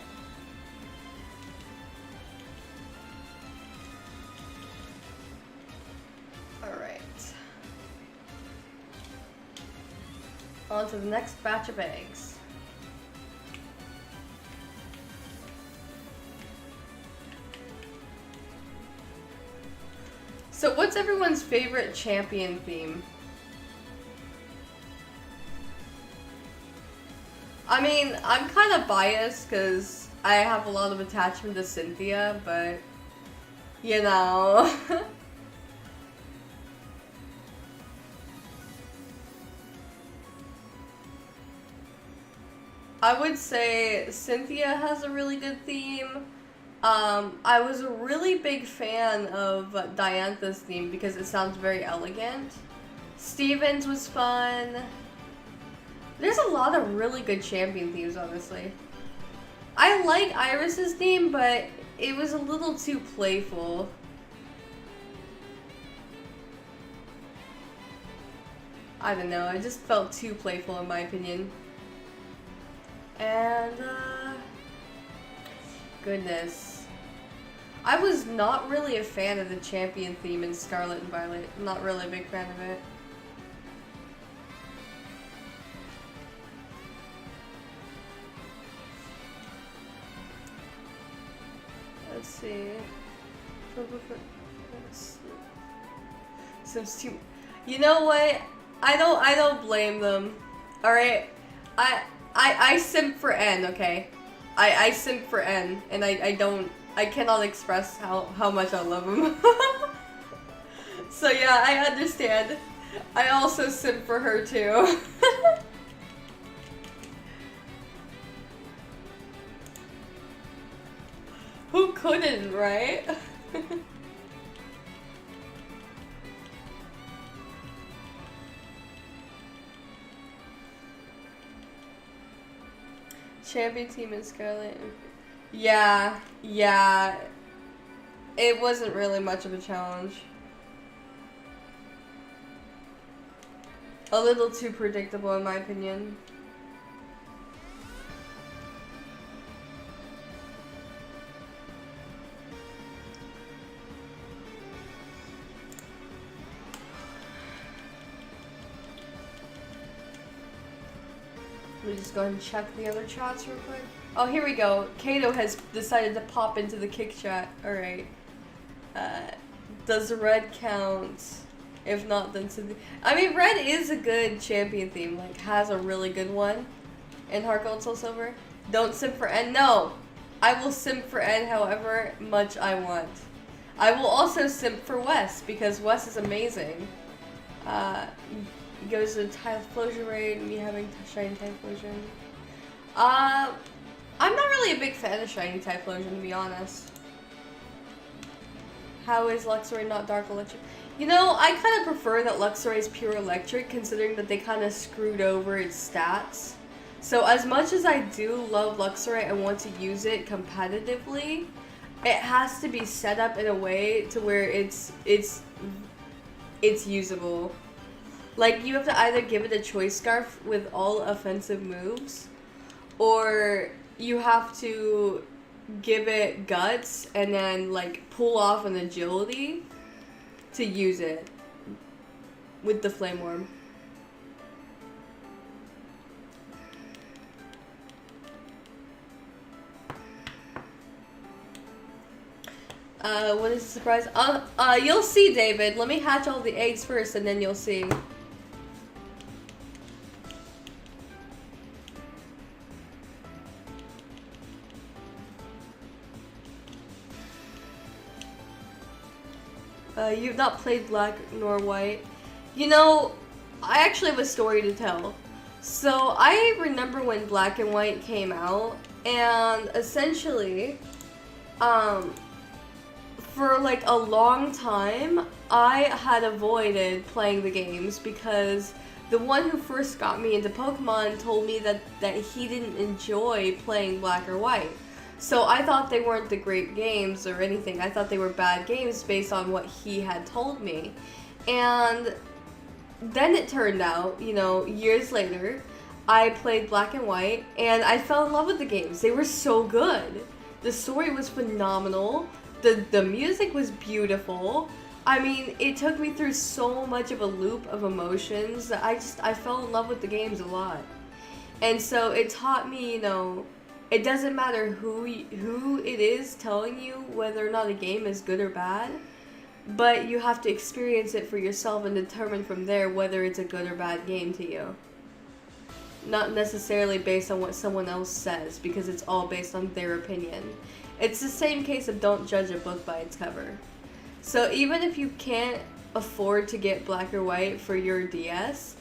Speaker 1: Alright. On to the next batch of eggs. So what's everyone's favorite champion theme? I mean, I'm kind of biased because I have a lot of attachment to Cynthia, but, you know. I would say Cynthia has a really good theme. I was a really big fan of Diantha's theme because it sounds very elegant. Steven's was fun. There's a lot of really good champion themes, honestly. I like Iris's theme, but it was a little too playful. I don't know, it just felt too playful in my opinion. And, goodness. I was not really a fan of the champion theme in Scarlet and Violet. I'm not really a big fan of it. Let's see. Sims 2. You know what? I don't blame them. Alright? I simp for N, okay? I simp for N, and I cannot express how much I love him. So yeah, I understand. I also simp for her too. Who couldn't, right? Champion team in Scarlet. Yeah. It wasn't really much of a challenge. A little too predictable in my opinion. Let me just go ahead and check the other chats real quick. Oh, here we go. Kato has decided to pop into the kick chat. Alright. Does red count? If not, then Cynthia. I mean, red is a good champion theme. Like, has a really good one. In Heart Gold Soul Silver. Don't simp for N. No! I will simp for N however much I want. I will also simp for Wes, because Wes is amazing. He goes to Typhlosion raid, and me having Shiny Typhlosion. I'm not really a big fan of Shiny Typhlosion, to be honest. How is Luxray not Dark Electric? You know, I kind of prefer that Luxray is pure electric, considering that they kind of screwed over its stats. So as much as I do love Luxray and want to use it competitively, it has to be set up in a way to where it's usable. Like, you have to either give it a Choice Scarf with all offensive moves, or you have to give it Guts and then, like, pull off an Agility to use it with the Flame Orb. What is the surprise? You'll see, David. Let me hatch all the eggs first and then you'll see. You've not played Black nor White. You know, I actually have a story to tell. So, I remember when Black and White came out, and essentially, for like a long time, I had avoided playing the games because the one who first got me into Pokemon told me that he didn't enjoy playing Black or White. So I thought they weren't the great games or anything. I thought they were bad games based on what he had told me. And then it turned out, you know, years later, I played Black and White, and I fell in love with the games. They were so good. The story was phenomenal. The music was beautiful. I mean, it took me through so much of a loop of emotions that I fell in love with the games a lot. And so it taught me, you know, it doesn't matter who it is telling you whether or not a game is good or bad, but you have to experience it for yourself and determine from there whether it's a good or bad game to you. Not necessarily based on what someone else says, because it's all based on their opinion. It's the same case of don't judge a book by its cover. So even if you can't afford to get Black or White for your DS,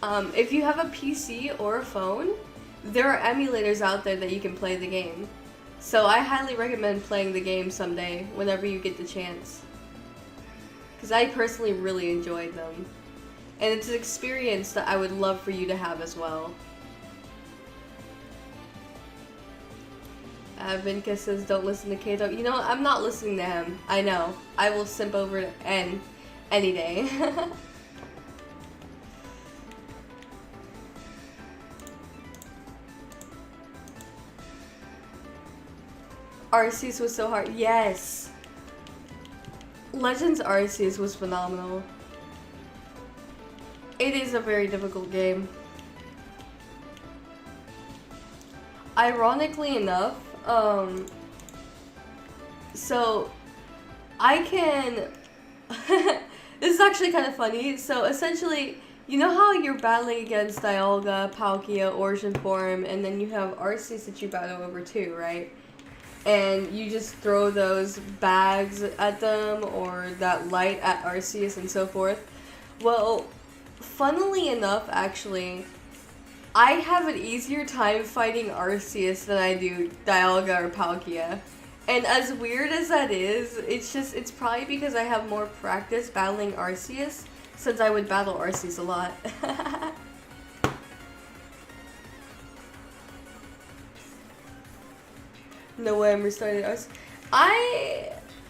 Speaker 1: if you have a PC or a phone, there are emulators out there that you can play the game. So I highly recommend playing the game someday, whenever you get the chance. Because I personally really enjoyed them. And it's an experience that I would love for you to have as well. Vinka says, don't listen to Kato. You know, I'm not listening to him. I know. I will simp over to N any day. Arceus was so hard. Yes! Legends Arceus was phenomenal. It is a very difficult game. Ironically enough, so I can this is actually kind of funny. So essentially, you know how you're battling against Dialga, Palkia, Origin Form, and then you have Arceus that you battle over too, right? And you just throw those bags at them or that light at Arceus and so forth. Well, funnily enough, actually, I have an easier time fighting Arceus than I do Dialga or Palkia. And as weird as that is, it's probably because I have more practice battling Arceus, since I would battle Arceus a lot. No way I'm restarting Arceus.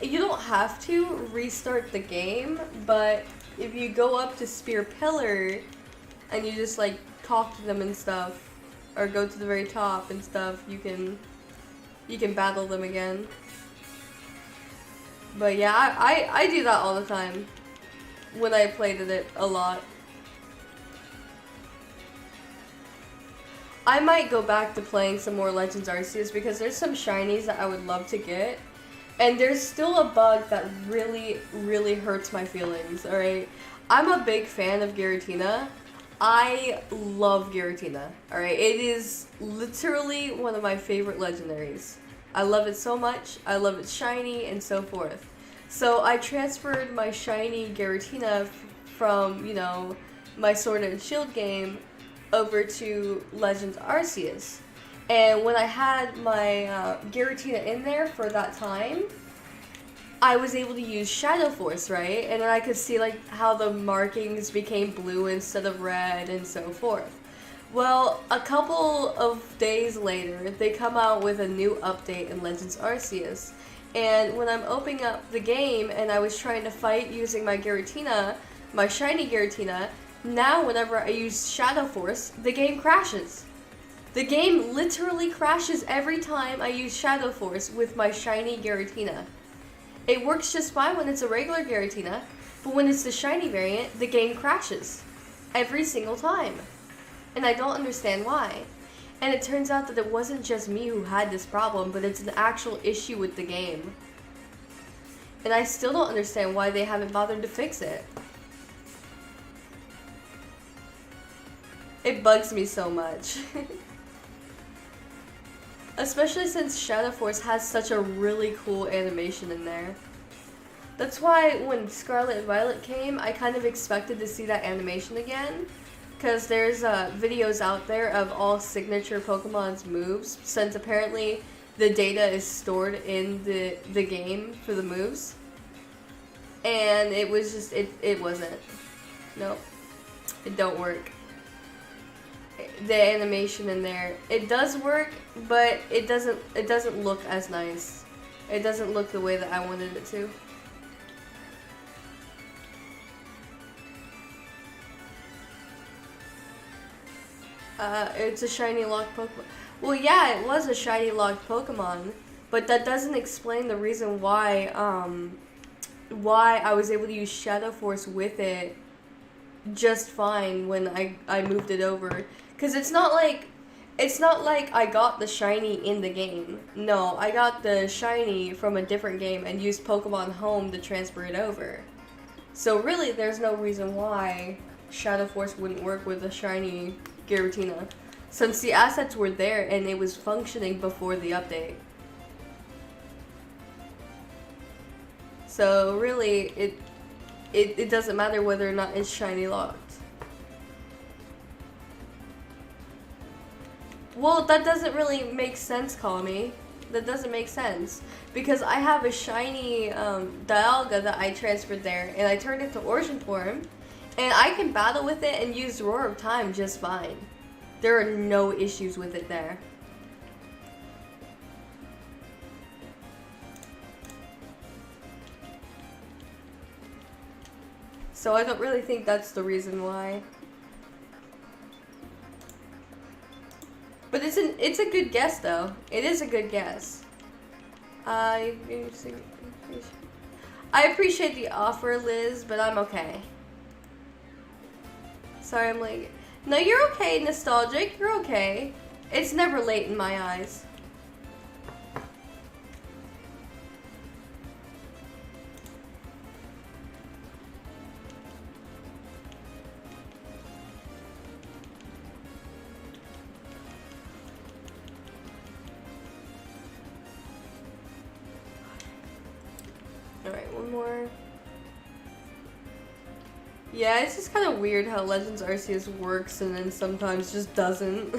Speaker 1: You don't have to restart the game, but if you go up to Spear Pillar and you just like talk to them and stuff, or go to the very top and stuff, you can battle them again. But yeah, I do that all the time when I played it a lot. I might go back to playing some more Legends Arceus because there's some shinies that I would love to get. And there's still a bug that really, really hurts my feelings, alright? I'm a big fan of Giratina. I love Giratina, alright? It is literally one of my favorite legendaries. I love it so much. I love its shiny and so forth. So I transferred my shiny Giratina from, you know, my Sword and Shield game over to Legends Arceus. And when I had my Giratina in there for that time, I was able to use Shadow Force, right? And then I could see like how the markings became blue instead of red and so forth. Well, a couple of days later, they come out with a new update in Legends Arceus. And when I'm opening up the game and I was trying to fight using my Giratina, my shiny Giratina, now whenever I use Shadow Force, the game crashes. The game literally crashes every time I use Shadow Force with my shiny Giratina. It works just fine when it's a regular Giratina, but when it's the shiny variant, the game crashes. Every single time. And I don't understand why. And it turns out that it wasn't just me who had this problem, but it's an actual issue with the game. And I still don't understand why they haven't bothered to fix it. It bugs me so much. Especially since Shadow Force has such a really cool animation in there. That's why when Scarlet and Violet came, I kind of expected to see that animation again. Because there's videos out there of all signature Pokemon's moves, since apparently the data is stored in the game for the moves. And it was just, it wasn't. Nope. It don't work. The animation in there, it does work, but it doesn't look as nice. It doesn't look the way that I wanted it to. It's a shiny locked Pokemon. Well, yeah, it was a shiny locked Pokemon, but that doesn't explain the reason why I was able to use Shadow Force with it just fine when I moved it over. Cause it's not like I got the shiny in the game. No, I got the shiny from a different game and used Pokemon Home to transfer it over. So really, there's no reason why Shadow Force wouldn't work with a shiny Giratina, since the assets were there and it was functioning before the update. So really, it doesn't matter whether or not it's shiny locked. Well, that doesn't really make sense, Kami. That doesn't make sense. Because I have a shiny Dialga that I transferred there, and I turned it to Origin form, and I can battle with it and use Roar of Time just fine. There are no issues with it there. So I don't really think that's the reason why. But it's a good guess though. It is a good guess. I appreciate the offer, Liz, but I'm okay. Sorry, I'm like, no, you're okay, Nostalgic. You're okay. It's never late in my eyes. Alright, one more. Yeah, it's just kind of weird how Legends Arceus works and then sometimes just doesn't.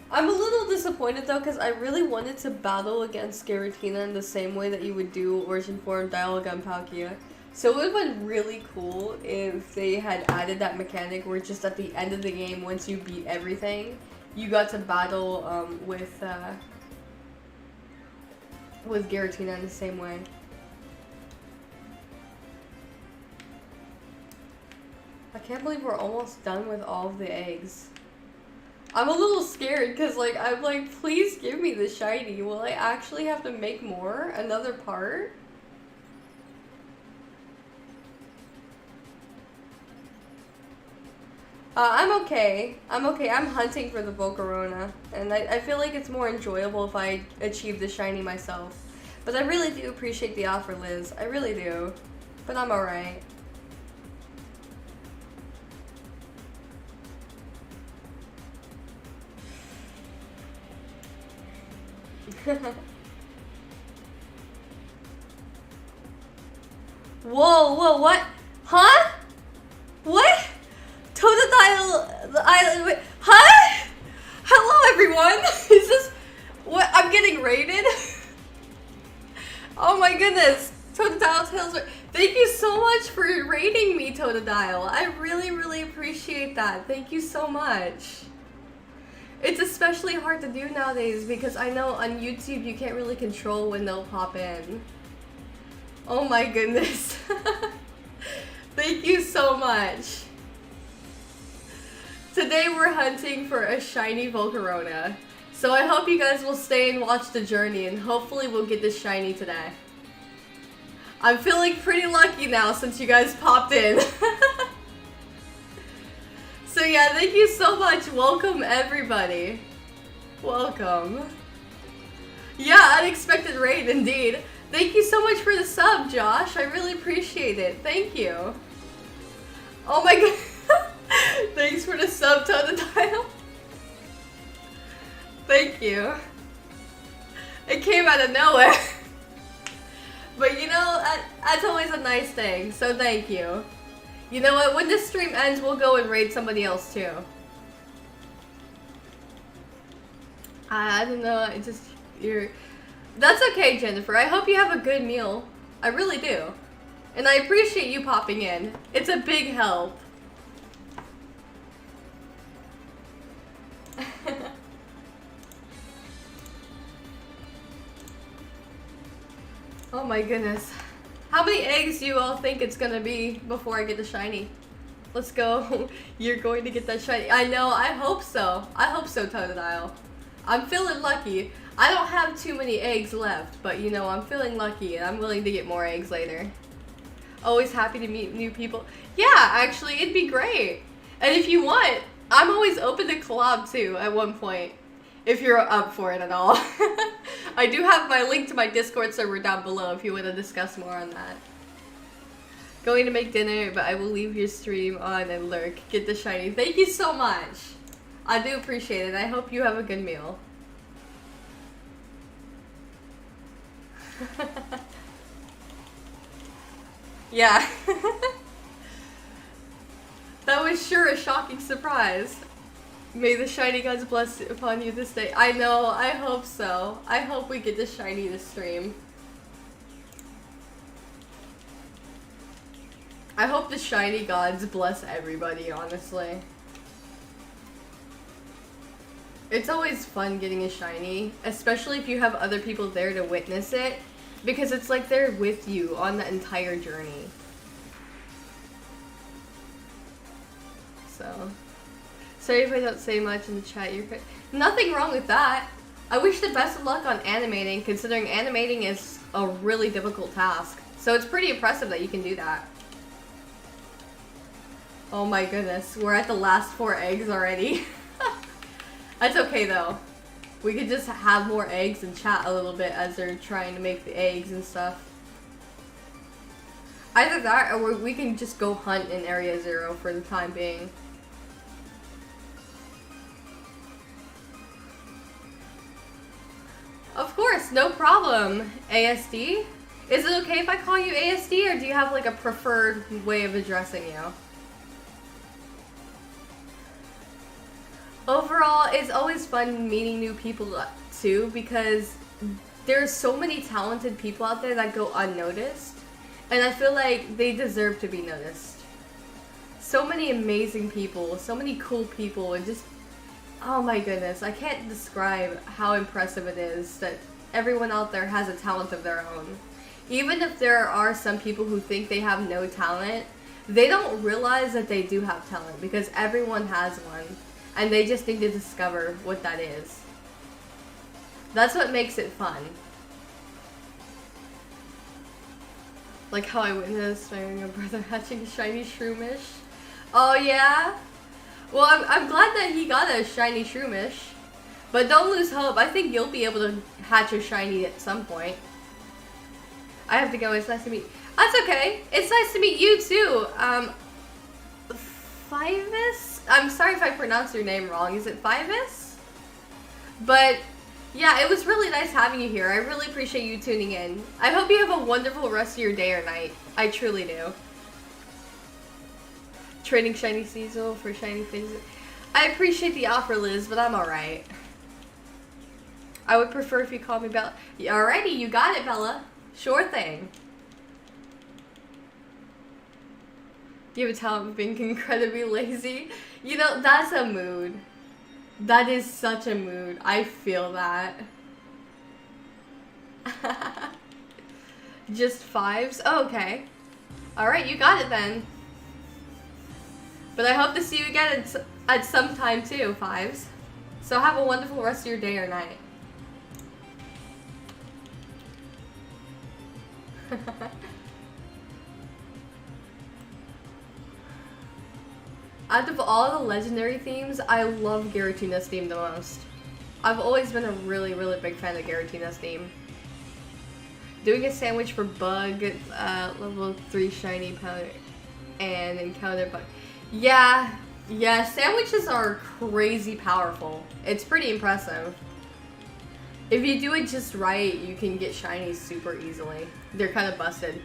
Speaker 1: I'm a little disappointed though, because I really wanted to battle against Giratina in the same way that you would do Origin Form, Dialga, and Palkia. So it would have been really cool if they had added that mechanic where just at the end of the game, once you beat everything, you got to battle with Giratina in the same way. I can't believe we're almost done with all of the eggs. I'm a little scared because like I'm like, please give me the shiny. Will I actually have to make more? Another part? I'm okay. I'm okay. I'm hunting for the Volcarona. And I feel like it's more enjoyable if I achieve the shiny myself. But I really do appreciate the offer, Liz. I really do. But I'm alright. Whoa, what? Huh? What? Totodile, the island, wait, huh? Hello everyone! Is this, what, I'm getting raided? Oh my goodness, Totodile Tales, thank you so much for raiding me, Totodile. I really, really appreciate that. Thank you so much. It's especially hard to do nowadays because I know on YouTube you can't really control when they'll pop in. Oh my goodness. Thank you so much. Today we're hunting for a shiny Volcarona. So I hope you guys will stay and watch the journey and hopefully we'll get this shiny today. I'm feeling pretty lucky now since you guys popped in. So yeah, thank you so much. Welcome everybody. Welcome. Yeah, unexpected raid indeed. Thank you so much for the sub, Josh. I really appreciate it. Thank you. Oh my god. Thanks for the sub, Totodile. Thank you. It came out of nowhere. But you know, that's always a nice thing, so thank you. You know what, when this stream ends, we'll go and raid somebody else too. I don't know, it's just, that's okay, Jennifer. I hope you have a good meal. I really do. And I appreciate you popping in. It's a big help. Oh my goodness. How many eggs do you all think it's gonna be before I get the shiny? Let's go. You're going to get that shiny. I know, I hope so. I hope so, Totodile. I'm feeling lucky. I don't have too many eggs left, but you know, I'm feeling lucky and I'm willing to get more eggs later. Always happy to meet new people. Yeah, actually, it'd be great. And if you want, I'm always open to collab too at one point. If you're up for it at all. I do have my link to my Discord server down below if you want to discuss more on that. Going to make dinner, but I will leave your stream on and lurk. Get the shiny. Thank you so much. I do appreciate it. I hope you have a good meal. Yeah. That was sure a shocking surprise. May the shiny gods bless upon you this day. I know, I hope so. I hope we get the shiny this stream. I hope the shiny gods bless everybody, honestly. It's always fun getting a shiny, especially if you have other people there to witness it, because it's like they're with you on the entire journey. So, sorry if I don't say much in the chat. You're nothing wrong with that. I wish the best of luck on animating, considering animating is a really difficult task. So it's pretty impressive that you can do that. Oh my goodness, we're at the last 4 eggs already. That's okay though. We could just have more eggs and chat a little bit as they're trying to make the eggs and stuff. Either that or we can just go hunt in Area 0 for the time being. Of course, no problem. ASD? Is it okay if I call you ASD or do you have like a preferred way of addressing you? Overall, it's always fun meeting new people too because there's so many talented people out there that go unnoticed and I feel like they deserve to be noticed. So many amazing people, so many cool people, and just, oh my goodness, I can't describe how impressive it is that everyone out there has a talent of their own. Even if there are some people who think they have no talent, they don't realize that they do have talent because everyone has one. And they just need to discover what that is. That's what makes it fun. Like how I witnessed my younger brother hatching a shiny Shroomish. Oh yeah? Well, I'm glad that he got a shiny Shroomish. But don't lose hope. I think you'll be able to hatch a shiny at some point. I have to go. It's nice to meet. That's okay. It's nice to meet you too. Fivis? I'm sorry if I pronounced your name wrong. Is it Fivis? But yeah, it was really nice having you here. I really appreciate you tuning in. I hope you have a wonderful rest of your day or night. I truly do. Trading shiny Cecil for shiny things. I appreciate the offer, Liz, but I'm alright. I would prefer if you called me Bella. Alrighty, you got it, Bella. Sure thing. You have a talent of being incredibly lazy. You know, that's a mood. That is such a mood. I feel that. Just 5s? Oh, okay. Alright, you got it then. But I hope to see you again at some time too, 5s. So have a wonderful rest of your day or night. Out of all the legendary themes, I love Giratina's theme the most. I've always been a really, really big fan of Giratina's theme. Doing a sandwich for Bug, level 3 shiny powder, and encounter Bug. Yeah, sandwiches are crazy powerful. It's pretty impressive. If you do it just right, you can get shinies super easily. They're kind of busted.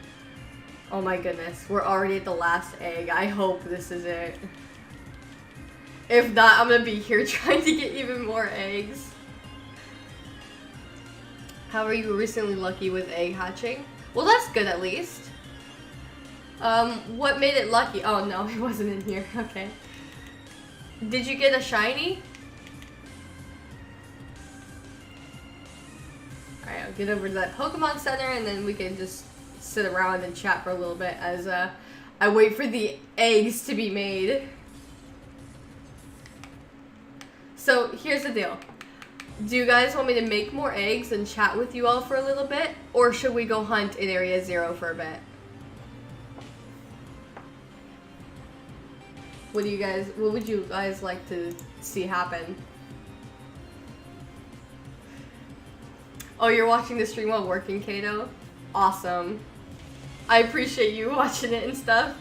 Speaker 1: Oh my goodness, we're already at the last egg. I hope this is it. If not, I'm gonna be here trying to get even more eggs. How are you recently lucky with egg hatching? Well, that's good at least. What made it lucky? Oh no, it wasn't in here. Okay. Did you get a shiny? Alright, I'll get over to that Pokemon Center and then we can just sit around and chat for a little bit as I wait for the eggs to be made. So here's the deal. Do you guys want me to make more eggs and chat with you all for a little bit? Or should we go hunt in Area 0 for a bit? What would you guys like to see happen? Oh, you're watching the stream while working, Kato? Awesome. I appreciate you watching it and stuff.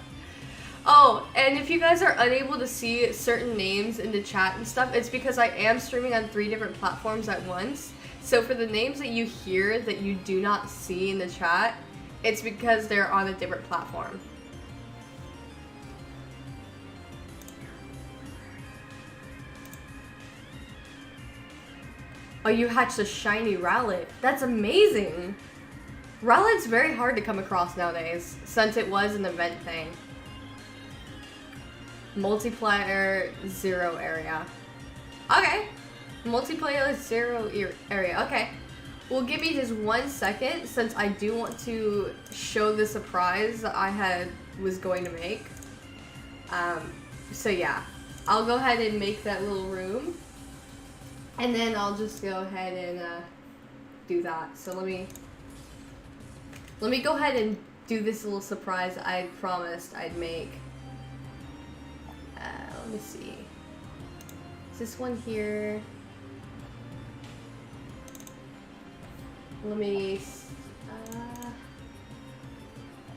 Speaker 1: Oh, and if you guys are unable to see certain names in the chat and stuff, it's because I am streaming on 3 different platforms at once. So for the names that you hear that you do not see in the chat, it's because they're on a different platform. Oh, you hatched a shiny Rowlet. That's amazing. Rowlet's very hard to come across nowadays, since it was an event thing. Multiplayer 0 area. Okay. Multiplayer 0 area. Okay. Well, give me just 1 second, since I do want to show the surprise that I was going to make. So yeah. I'll go ahead and make that little room. And then I'll just go ahead and do that. So let me go ahead and do this little surprise I promised I'd make. Let me see. Is this one here? Let me.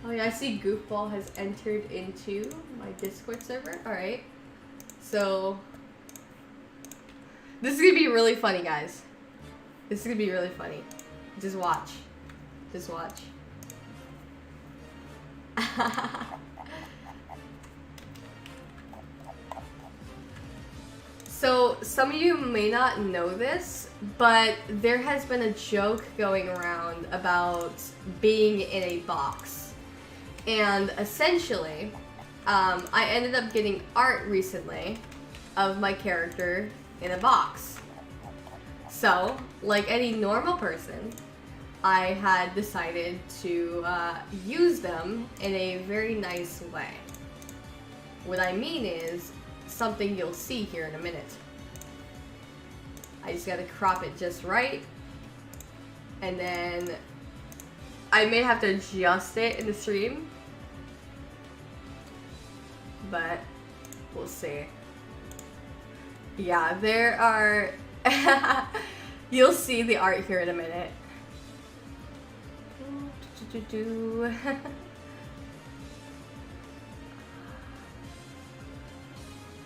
Speaker 1: Oh yeah, I see Goofball has entered into my Discord server. All right. So. This is gonna be really funny, guys. This is gonna be really funny. Just watch. Just watch. So, some of you may not know this, but there has been a joke going around about being in a box. And essentially, I ended up getting art recently of my character in a box. So, like any normal person, I had decided to use them in a very nice way. What I mean is something you'll see here in a minute. I just gotta crop it just right, and then I may have to adjust it in the stream, but we'll see. Yeah, there are you'll see the art here in a minute.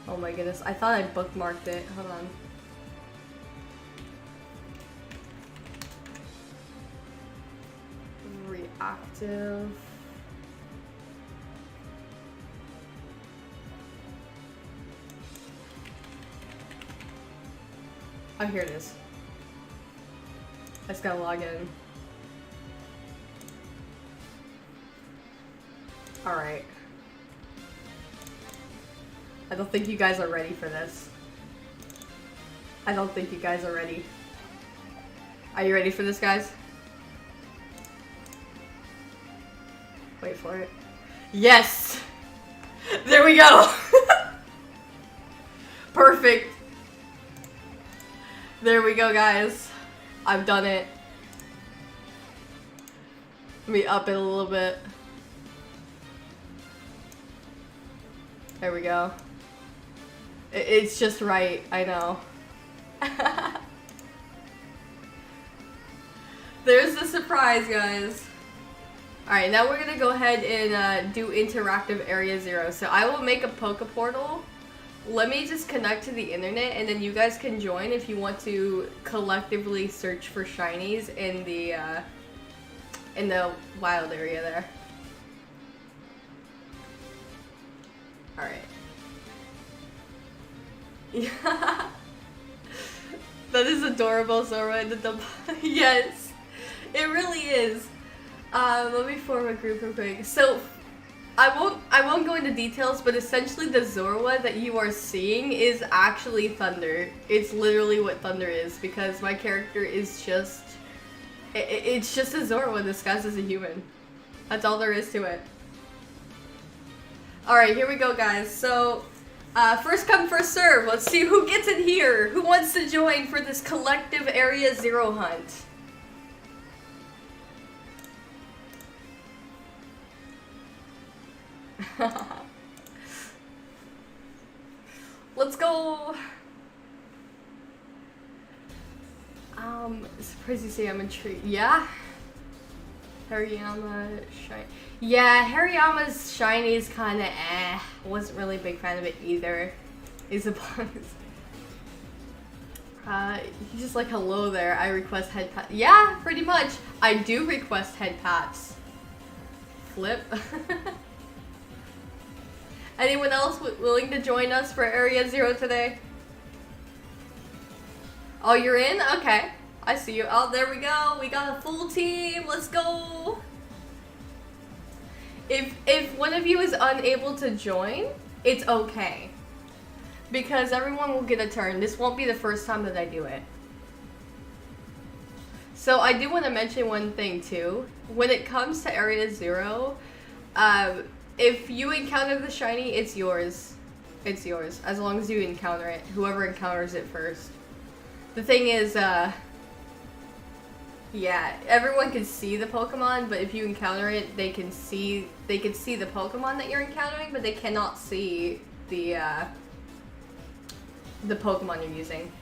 Speaker 1: Oh my goodness, I thought I bookmarked it. Hold on. Reactive. Oh, here it is. I just gotta log in. Alright. I don't think you guys are ready for this. I don't think you guys are ready. Are you ready for this, guys? Wait for it. Yes! There we go! Perfect. There we go, guys. I've done it. Let me up it a little bit. There we go. It's just right, I know. There's the surprise, guys. Alright, now we're gonna go ahead and do interactive area 0. So I will make a Poke Portal. Let me just connect to the internet, and then you guys can join if you want to collectively search for shinies in the wild area there. Alright. Yeah. That is adorable, Zora in the dump. Yes, it really is. Let me form a group real quick. So, I won't go into details, but essentially the Zorua that you are seeing is actually Thunder. It's literally what Thunder is, because my character is just... It's just a Zorua disguised as a human. That's all there is to it. Alright, here we go, guys. So, first come, first serve. Let's see who gets in here. Who wants to join for this collective Area 0 hunt? Let's go. Surprised you say I'm intrigued. Yeah? Hariyama shiny. Yeah, Hariyama's shiny is kinda eh. Wasn't really a big fan of it either. Is a bonus. He's just like, hello there, I request head pat. Yeah, pretty much. I do request head pats. Flip. Anyone else willing to join us for Area 0 today? Oh, you're in? Okay. I see you. Oh, there we go. We got a full team. Let's go. If one of you is unable to join, it's okay. Because everyone will get a turn. This won't be the first time that I do it. So I do want to mention one thing too. When it comes to Area 0, if you encounter the shiny, it's yours. It's yours. As long as you encounter it. Whoever encounters it first. The thing is, yeah, everyone can see the Pokemon, but if you encounter it, they can see the Pokemon that you're encountering, but they cannot see the Pokemon you're using.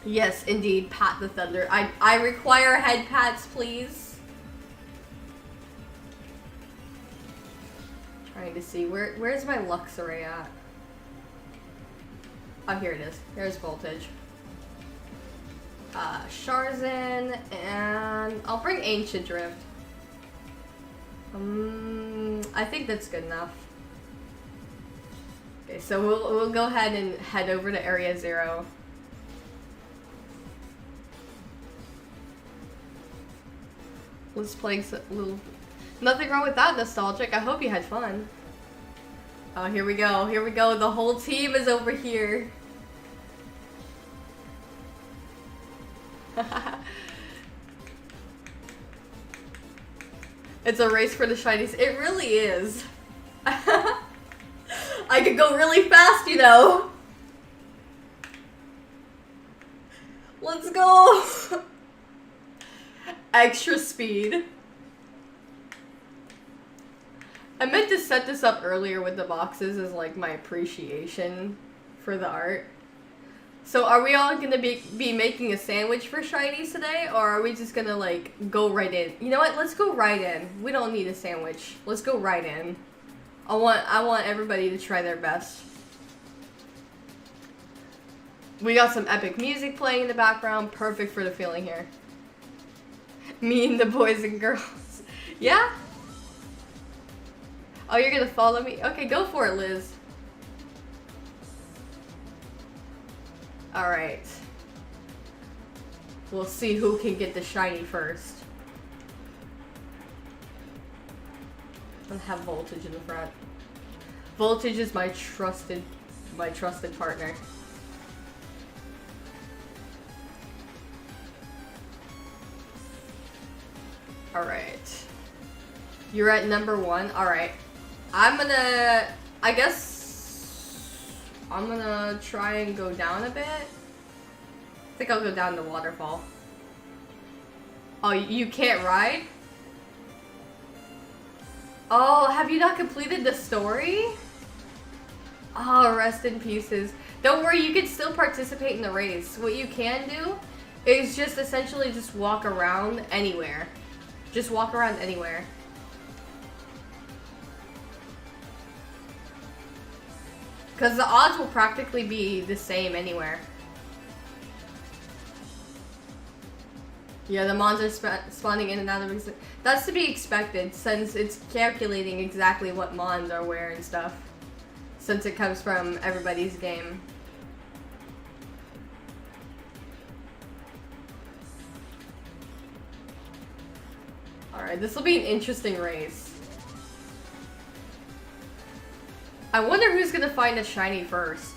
Speaker 1: Yes, indeed, pat the thunder. I require head pats, please. Trying to see where's my Luxray at? Oh, here it is. Here's Voltage. Sharzan, and I'll bring Ancient Drift. I think that's good enough. Okay, so we'll go ahead and head over to Area 0. Let's play a little. Nothing wrong with that, Nostalgic. I hope you had fun. Oh, here we go. Here we go. The whole team is over here. It's a race for the shinies. It really is. I could go really fast, you know. Let's go. Extra speed. I meant to set this up earlier with the boxes as like my appreciation for the art. So are we all gonna be making a sandwich for shinies today, or are we just gonna like go right in? You know what? Let's go right in. We don't need a sandwich. Let's go right in. I want everybody to try their best. We got some epic music playing in the background. Perfect for the feeling here. Me and the boys and girls. Yeah? Oh, you're gonna follow me? Okay, go for it, Liz. Alright. We'll see who can get the shiny first. I'll have Voltage in the front. Voltage is my trusted partner. Alright. You're at number 1. Alright. I guess I'm gonna try and go down a bit. I think I'll go down the waterfall. Oh, you can't ride? Oh, have you not completed the story? Oh, rest in pieces. Don't worry, you can still participate in the race. What you can do is just essentially just walk around anywhere. Just walk around anywhere. Because the odds will practically be the same anywhere. Yeah, the mons are spawning in and out of... That's to be expected, since it's calculating exactly what mons are where and stuff. Since it comes from everybody's game. Alright, this will be an interesting race. I wonder who's gonna find a shiny first.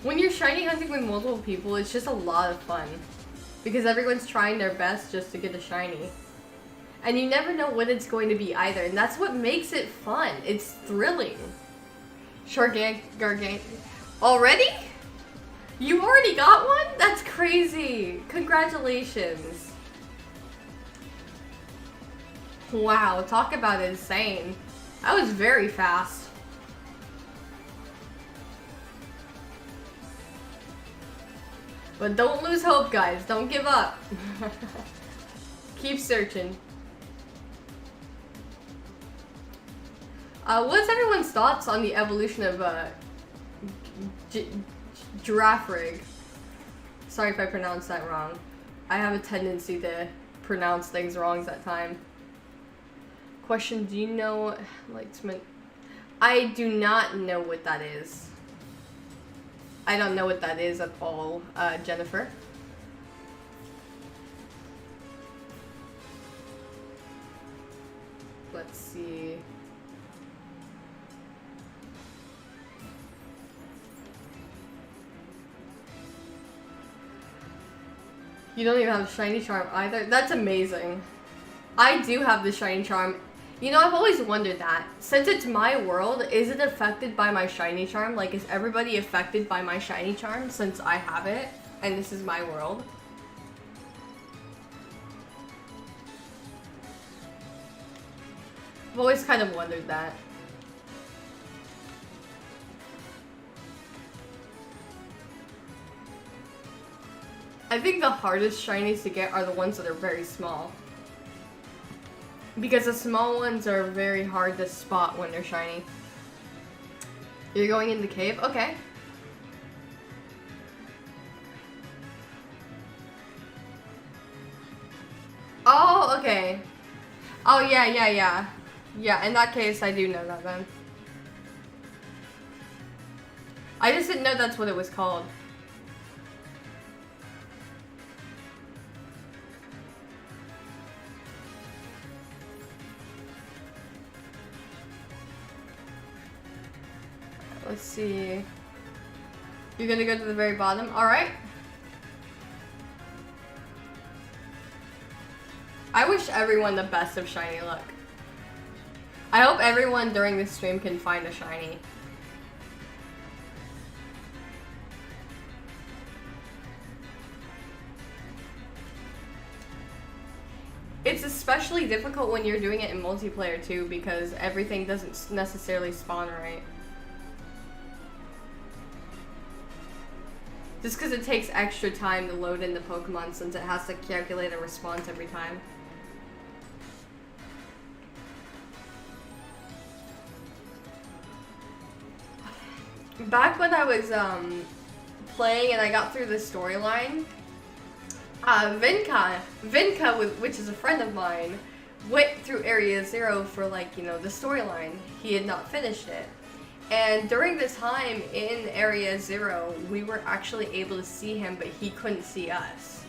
Speaker 1: When you're shiny hunting with multiple people, it's just a lot of fun. Because everyone's trying their best just to get a shiny. And you never know what it's going to be either. And that's what makes it fun. It's thrilling. Gargantuan. Already? You already got one? That's crazy. Congratulations. Wow, talk about insane. That was very fast. But don't lose hope, guys. Don't give up. Keep searching. What's everyone's thoughts on the evolution of Giraffe Rig? Sorry if I pronounced that wrong. I have a tendency to pronounce things wrong at time. Question, do you know enlightenment? I do not know what that is. I don't know what that is at all, Jennifer. Let's see. You don't even have a shiny charm either? That's amazing. I do have the shiny charm. You know, I've always wondered that. Since it's my world, is it affected by my shiny charm? Like, is everybody affected by my shiny charm since I have it and this is my world? I've always kind of wondered that. I think the hardest shinies to get are the ones that are very small. Because the small ones are very hard to spot when they're shiny. You're going in the cave? Okay. Oh, okay. Oh, yeah. Yeah, in that case, I do know that then. I just didn't know that's what it was called. Let's see. You're gonna go to the very bottom? Alright. I wish everyone the best of shiny luck. I hope everyone during this stream can find a shiny. It's especially difficult when you're doing it in multiplayer too, because everything doesn't necessarily spawn right. Just because it takes extra time to load in the Pokemon since it has to calculate a response every time. Back when I was playing and I got through the storyline, Vinka, which is a friend of mine, went through Area 0 for, like, you know, the storyline. He had not finished it. And during the time in Area 0, we were actually able to see him, but he couldn't see us.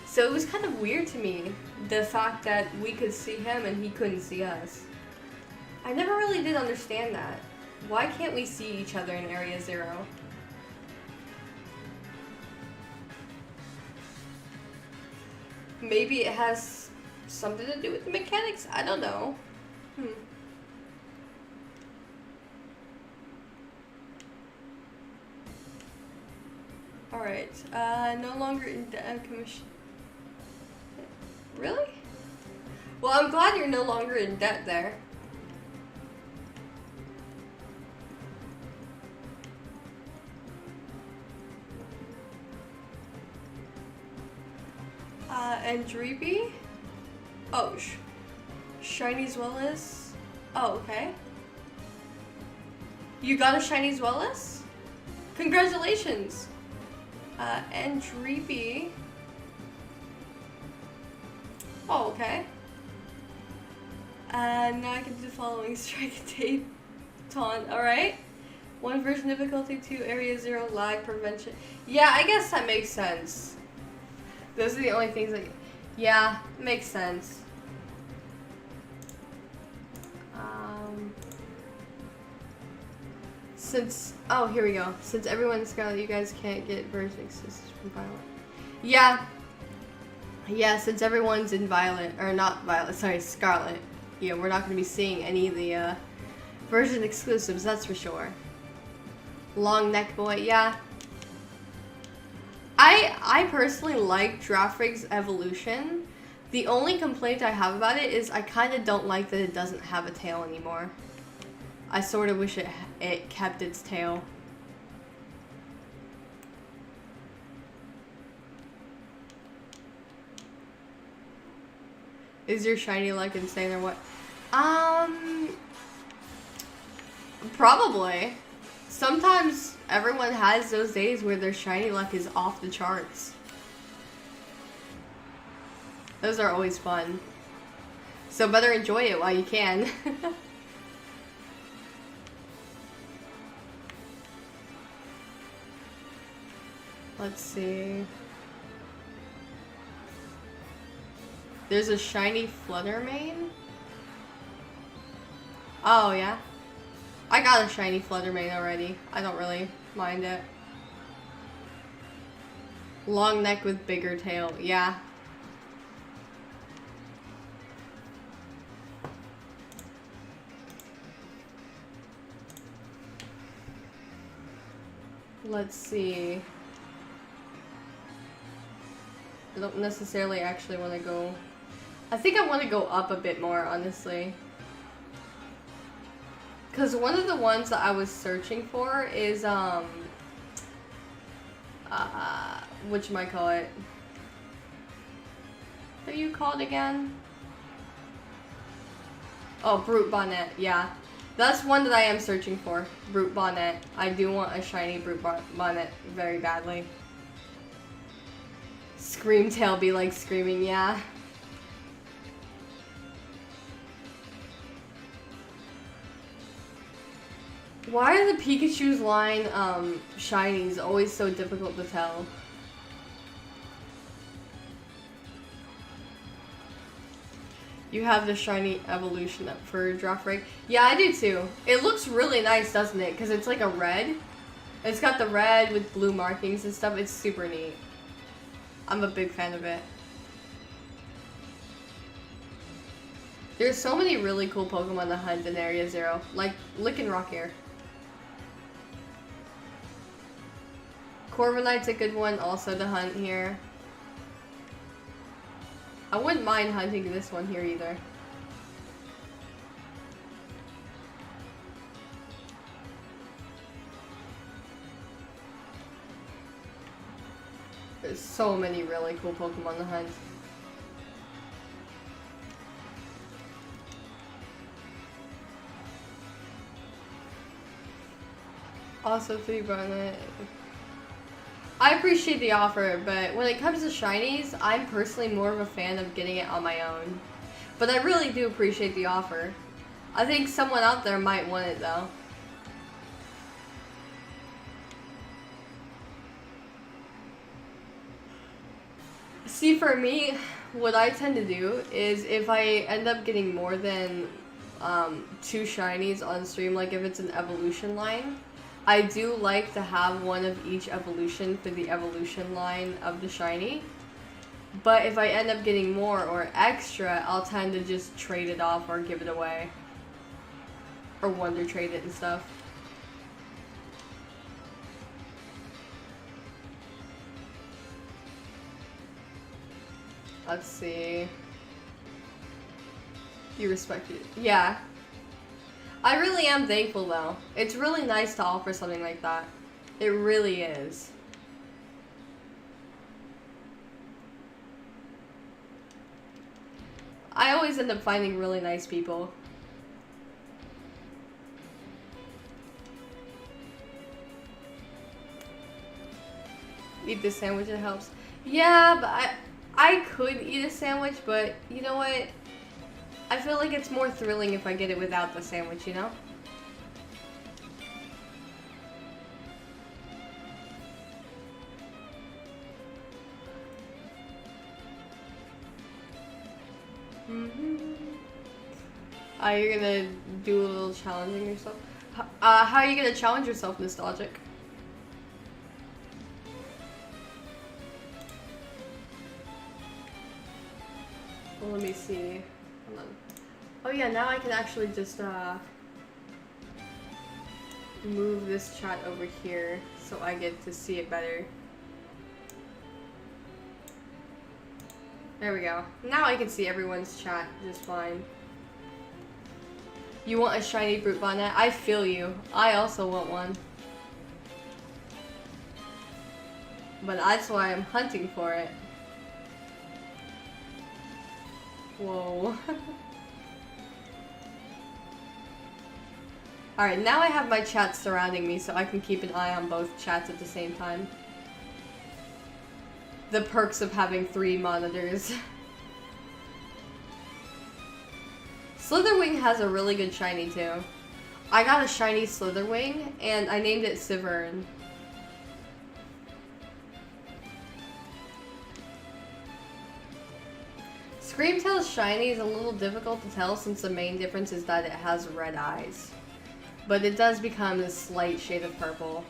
Speaker 1: So it was kind of weird to me, the fact that we could see him and he couldn't see us. I never really did understand that. Why can't we see each other in Area 0? Maybe it has something to do with the mechanics? I don't know. Alright, no longer in debt commission. Really? Well, I'm glad you're no longer in debt there. And Dreepy? Oh, Shiny Zwellis? Oh, okay. You got a Shiny Zwellis? Congratulations! And Dreepy. Oh, okay. Now I can do the following: strike a tape, taunt. Alright. 1 version difficulty, 2 Area 0 lag prevention. Yeah, I guess that makes sense. Those are the only things that... Yeah, makes sense. Oh, here we go. Since everyone's Scarlet, you guys can't get version exclusives from Violet. Yeah. Yeah, since everyone's in Violet, or not Violet, sorry, Scarlet. Yeah, we're not going to be seeing any of the version exclusives, that's for sure. Long neck boy, yeah. I personally like Giraffrig's evolution. The only complaint I have about it is I kind of don't like that it doesn't have a tail anymore. I sort of wish it kept its tail. Is your shiny luck insane or what? Probably. Sometimes everyone has those days where their shiny luck is off the charts. Those are always fun. So better enjoy it while you can. Let's see. There's a shiny Fluttermane? Oh, yeah. I got a shiny Fluttermane already. I don't really mind it. Long neck with bigger tail. Yeah. Let's see. I don't necessarily actually want to go... I think I want to go up a bit more, honestly. Because one of the ones that I was searching for is, whatchamacallit? What are you called again? Oh, Brute Bonnet, yeah. That's one that I am searching for. Brute Bonnet. I do want a shiny Brute Bonnet very badly. Screamtail be like screaming, yeah. Why are the Pikachu's line shinies always so difficult to tell? You have the shiny evolution up for Giraffrig. Yeah, I do too. It looks really nice, doesn't it? Because it's like a red. It's got the red with blue markings and stuff. It's super neat. I'm a big fan of it. There's so many really cool Pokemon to hunt in Area 0. Like Lickitrock here. Corviknight's a good one also to hunt here. I wouldn't mind hunting this one here either. There's so many really cool Pokemon to hunt. Also, 3 Barnet. I appreciate the offer, but when it comes to shinies, I'm personally more of a fan of getting it on my own. But I really do appreciate the offer. I think someone out there might want it though. See, for me, what I tend to do is if I end up getting more than 2 shinies on stream, like if it's an evolution line, I do like to have one of each evolution for the evolution line of the shiny. But if I end up getting more or extra, I'll tend to just trade it off or give it away. Or wonder trade it and stuff. Let's see. You respect it. Yeah. I really am thankful though. It's really nice to offer something like that. It really is. I always end up finding really nice people. Eat this sandwich, it helps. Yeah, but I could eat a sandwich, but you know what? I feel like it's more thrilling if I get it without the sandwich, you know? You're gonna do a little challenging yourself? How are you gonna challenge yourself, Nostalgic? Well, let me see. Hold on. Oh yeah, now I can actually just move this chat over here so I get to see it better. There we go. Now I can see everyone's chat just fine. You want a shiny Brute Bonnet? I feel you. I also want one. But that's why I'm hunting for it. Whoa. Alright, now I have my chat surrounding me so I can keep an eye on both chats at the same time. The perks of having 3 monitors. Slitherwing has a really good shiny too. I got a shiny Slitherwing and I named it Sivern. Screamtail's shiny is a little difficult to tell since the main difference is that it has red eyes. But it does become a slight shade of purple.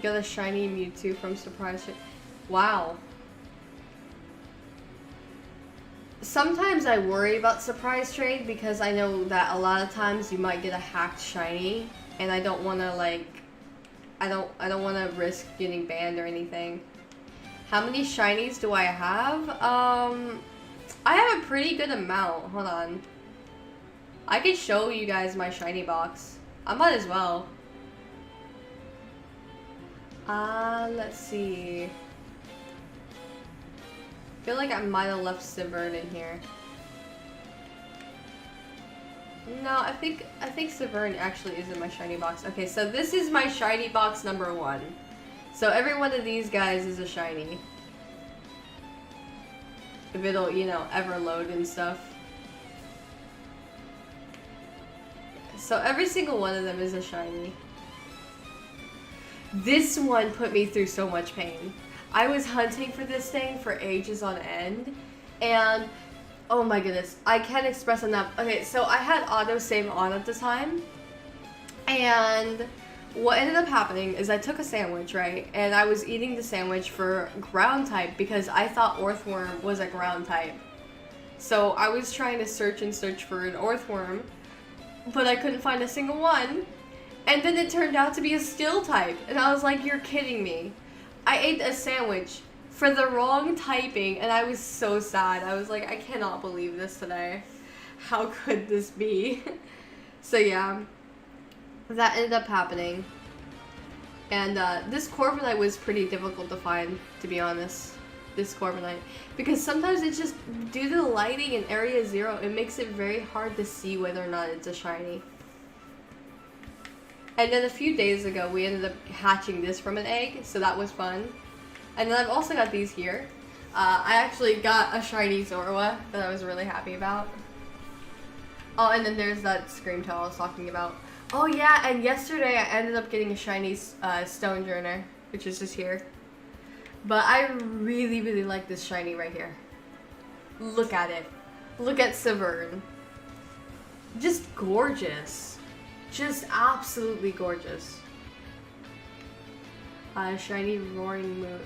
Speaker 1: Got a shiny Mewtwo from Surprise Trade. Wow. Sometimes I worry about Surprise Trade because I know that a lot of times you might get a hacked shiny and I don't want to like I don't want to risk getting banned or anything. How many shinies do I have? I have a pretty good amount. Hold on. I can show you guys my shiny box. I might as well. Let's see. I feel like I might have left Sivern in here. No, I think Sivern actually is in my shiny box. Okay, so this is my shiny box number 1. So every one of these guys is a shiny. If it'll, you know, ever load and stuff. So every single one of them is a shiny. This one put me through so much pain. I was hunting for this thing for ages on end, and oh my goodness, I can't express enough. Okay, so I had autosave on at the time, and what ended up happening is I took a sandwich, right, and I was eating the sandwich for ground type because I thought Orthworm was a ground type. So I was trying to search for an Orthworm, but I couldn't find a single one. And then it turned out to be a steel type. And I was like, you're kidding me. I ate a sandwich for the wrong typing and I was so sad. I was like, I cannot believe this today. How could this be? So yeah, that ended up happening. And this Corviknight was pretty difficult to find, to be honest. This Corviknight. Because sometimes it's just, due to the lighting in Area 0, it makes it very hard to see whether or not it's a shiny. And then a few days ago, we ended up hatching this from an egg, so that was fun. And then I've also got these here. I actually got a shiny Zorua that I was really happy about. Oh, and then there's that Screamtail I was talking about. Oh yeah, and yesterday I ended up getting a shiny Stonejourner, which is just here. But I really, really like this shiny right here. Look at it. Look at Sivern. Just gorgeous. Just absolutely gorgeous. Shiny Roaring Moon.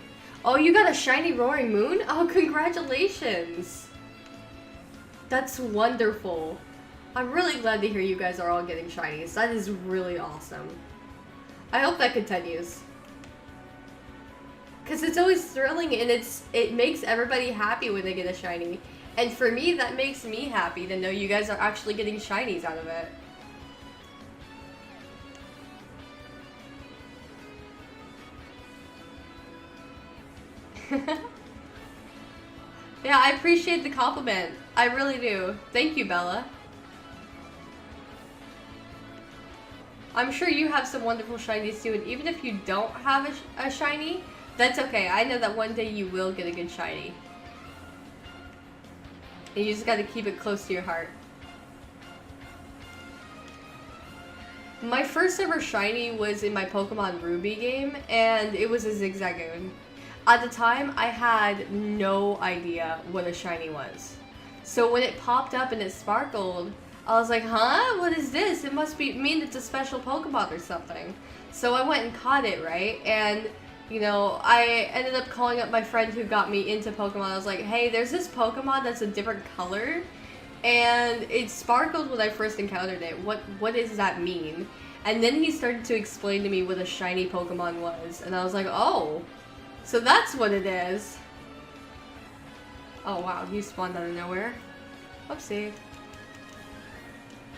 Speaker 1: Oh, you got a shiny Roaring Moon? Oh, congratulations. That's wonderful. I'm really glad to hear you guys are all getting shinies. That is really awesome. I hope that continues. Because it's always thrilling and it makes everybody happy when they get a shiny. And for me, that makes me happy to know you guys are actually getting shinies out of it. Yeah, I appreciate the compliment. I really do. Thank you, Bella. I'm sure you have some wonderful shinies too, and even if you don't have a shiny, that's okay. I know that one day you will get a good shiny. And you just gotta keep it close to your heart. My first ever shiny was in my Pokemon Ruby game, and it was a Zigzagoon. At the time, I had no idea what a shiny was. So when it popped up and it sparkled, I was like, huh? What is this? It must mean it's a special Pokemon or something. So I went and caught it, right? And, you know, I ended up calling up my friend who got me into Pokemon. I was like, hey, there's this Pokemon that's a different color. And it sparkled when I first encountered it. What does that mean? And then he started to explain to me what a shiny Pokemon was. And I was like, oh, so that's what it is. Oh wow, he spawned out of nowhere. Oopsie.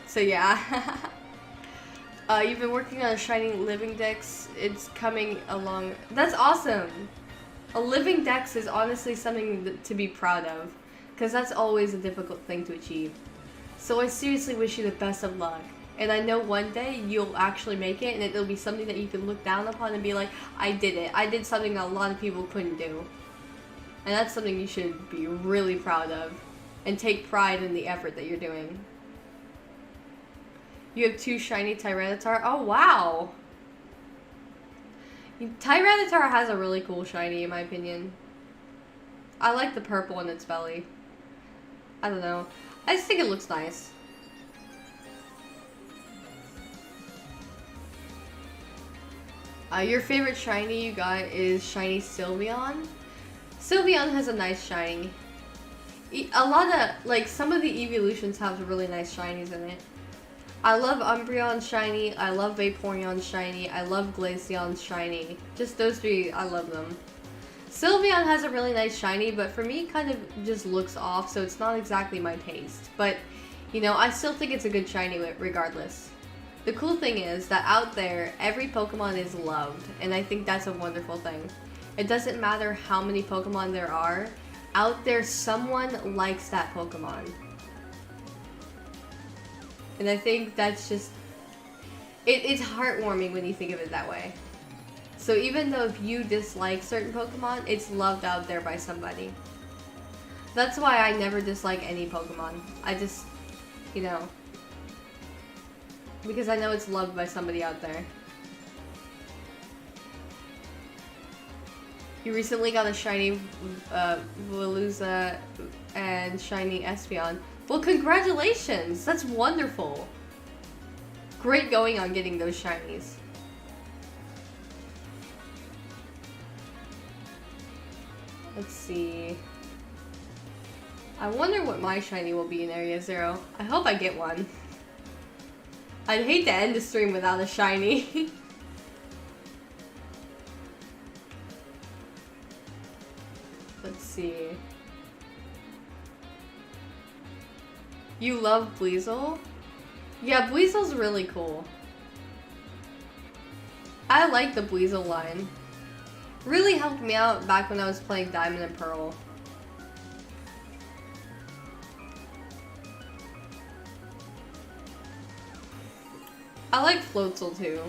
Speaker 1: So yeah. You've been working on a shiny living dex. It's coming along. That's awesome. A living dex is honestly something to be proud of, because that's always a difficult thing to achieve. So I seriously wish you the best of luck. And I know one day you'll actually make it, and it'll be something that you can look down upon and be like, I did it. I did something that a lot of people couldn't do. And that's something you should be really proud of. And take pride in the effort that you're doing. You have 2 shiny Tyranitar. Oh, wow. Tyranitar has a really cool shiny, in my opinion. I like the purple in its belly. I don't know. I just think it looks nice. Your favorite shiny you got is shiny Sylveon. Sylveon has a nice shiny. A lot of, like, some of the evolutions have really nice shinies in it. I love Umbreon shiny, I love Vaporeon shiny, I love Glaceon shiny. Just those 3, I love them. Sylveon has a really nice shiny, but for me, it kind of just looks off, so it's not exactly my taste. But, you know, I still think it's a good shiny regardless. The cool thing is that out there, every Pokemon is loved, and I think that's a wonderful thing. It doesn't matter how many Pokemon there are, out there someone likes that Pokemon. And I think that's just, it's heartwarming when you think of it that way. So even though if you dislike certain Pokemon, it's loved out there by somebody. That's why I never dislike any Pokemon. I just, you know, because I know it's loved by somebody out there. You recently got a shiny Veluza and shiny Espeon. Well, congratulations! That's wonderful. Great going on getting those shinies. Let's see. I wonder what my shiny will be in Area 0. I hope I get one. I'd hate to end the stream without a shiny. Let's see. You love Buizel? Yeah, Buizel's really cool. I like the Buizel line. Really helped me out back when I was playing Diamond and Pearl. I like Floatzel too.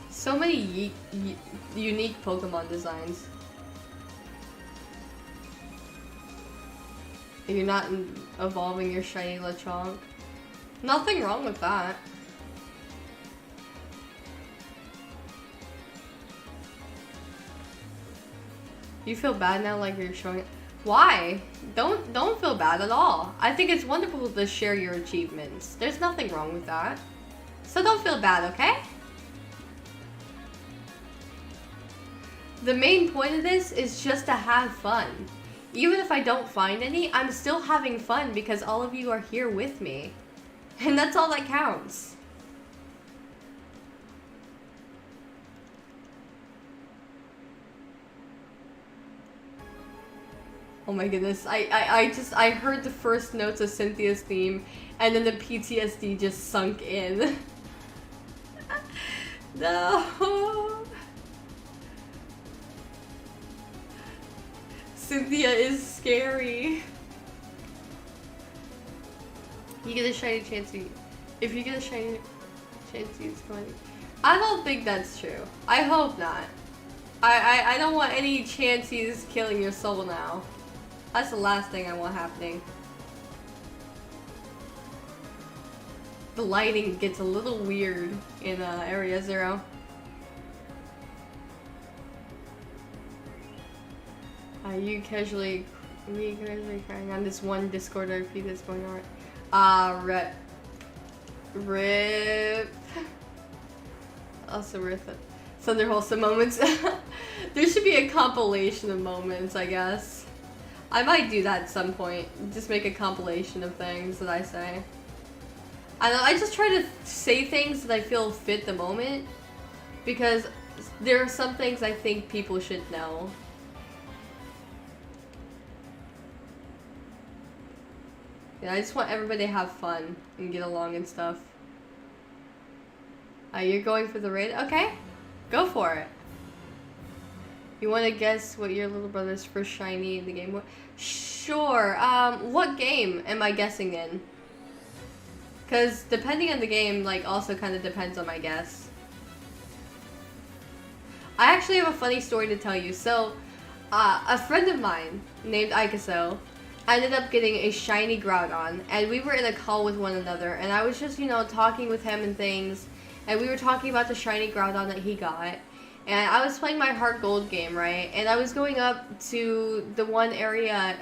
Speaker 1: So many unique Pokemon designs. You're not evolving your shiny Lechonk. Nothing wrong with that. You feel bad now, like you're showing it. Why? Don't feel bad at all. I think it's wonderful to share your achievements. There's nothing wrong with that. So don't feel bad, okay? The main point of this is just to have fun. Even if I don't find any, I'm still having fun because all of you are here with me. And that's all that counts. Oh my goodness, I heard the first notes of Cynthia's theme and then the PTSD just sunk in. No. Cynthia is scary. You get a shiny Chansey. If you get a shiny Chansey, it's going. I don't think that's true. I hope not. I don't want any Chanseys killing your soul now. That's the last thing I want happening. The lighting gets a little weird in Area 0. You casually crying on this one Discord RP that's going on. Rip. Also worth it. Some other wholesome moments. There should be a compilation of moments, I guess. I might do that at some point. Just make a compilation of things that I say. I know, I just try to say things that I feel fit the moment. Because there are some things I think people should know. Yeah, I just want everybody to have fun and get along and stuff. You're going for the raid? Okay, go for it. You want to guess what your little brother's first shiny in the game was? Sure. What game am I guessing in? Because depending on the game, like, also kind of depends on my guess. I actually have a funny story to tell you. So, a friend of mine named Ikaso ended up getting a shiny Groudon, and we were in a call with one another, and I was just, you know, talking with him and things, and we were talking about the shiny Groudon that he got, and I was playing my Heart Gold game, right, and I was going up to the one area